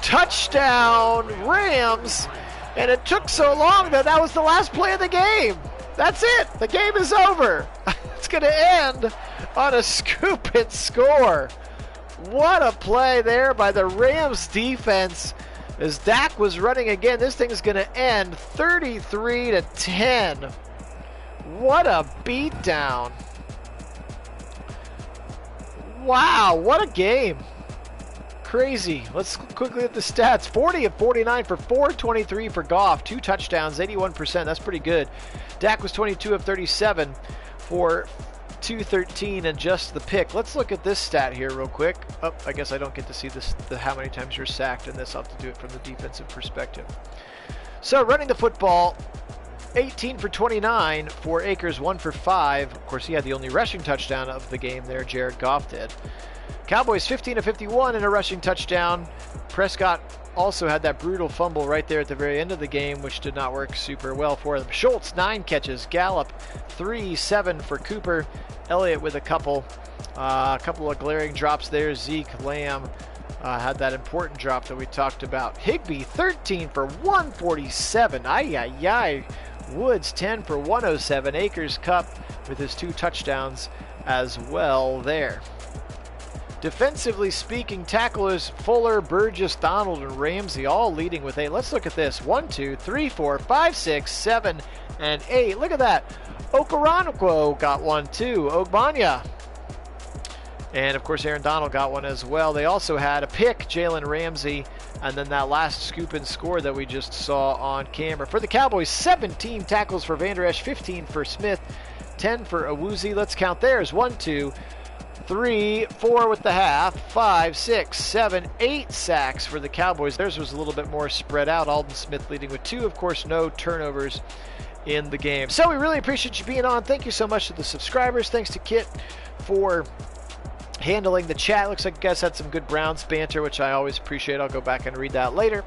Touchdown, Rams! And it took so long that was the last play of the game. That's it. The game is over. It's going to end on a scoop and score. What a play there by the Rams defense. As Dak was running again, this thing is going to end 33-10. What a beatdown. Wow, what a game. crazy. Let's quickly at the stats. 40 of 49 for 423 for Goff. 2 touchdowns, 81%. That's pretty good. Dak was 22 of 37 for 213 and just the pick. Let's look at this stat here real quick. Oh, I guess I don't get to see this, how many times you're sacked in this. I'll have to do it from the defensive perspective. So running the football, 18 for 29 for Akers, 1 for 5. Of course, he had the only rushing touchdown of the game there. Jared Goff did. Cowboys 15 of 51 and a rushing touchdown. Prescott also had that brutal fumble right there at the very end of the game, which did not work super well for them. Schultz, 9 catches. Gallup, 3, 7 for Cooper. Elliott with a couple of glaring drops there. Zeke, Lamb had that important drop that we talked about. Higbee, 13 for 147. Ay. Woods, 10 for 107. Akers, Cup with his 2 touchdowns as well there. Defensively speaking, tacklers Fuller, Burgess, Donald, and Ramsey all leading with 8. Let's look at this. 1, 2, 3, 4, 5, 6, 7, and 8. Look at that. Okoronkwo got one too. Ogbanya. And of course, Aaron Donald got one as well. They also had a pick, Jalen Ramsey, and then that last scoop and score that we just saw on camera. For the Cowboys, 17 tackles for Vander Esch, 15 for Smith, 10 for Awuzie. Let's count theirs. 1, 2, 3, 4 with the half, 5, 6, 7, 8 sacks for the Cowboys. Theirs was a little bit more spread out. Aldon Smith leading with 2. Of course, no turnovers in the game. So we really appreciate you being on. Thank you so much to the subscribers. Thanks to Kit for handling the chat. Looks like you guys had some good Browns banter, which I always appreciate. I'll go back and read that later.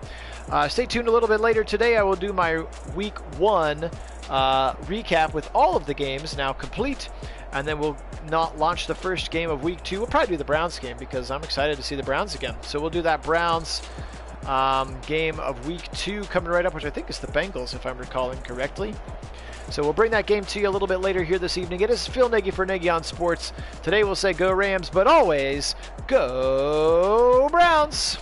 Stay tuned a little bit later today. I will do my Week 1 recap with all of the games now complete. And then we'll not launch the first game of Week 2. We'll probably do the Browns game because I'm excited to see the Browns again. So we'll do that Browns game of Week 2 coming right up, which I think is the Bengals, if I'm recalling correctly. So we'll bring that game to you a little bit later here this evening. It is Phil Nagy for Nagy on Sports. Today we'll say go Rams, but always go Browns.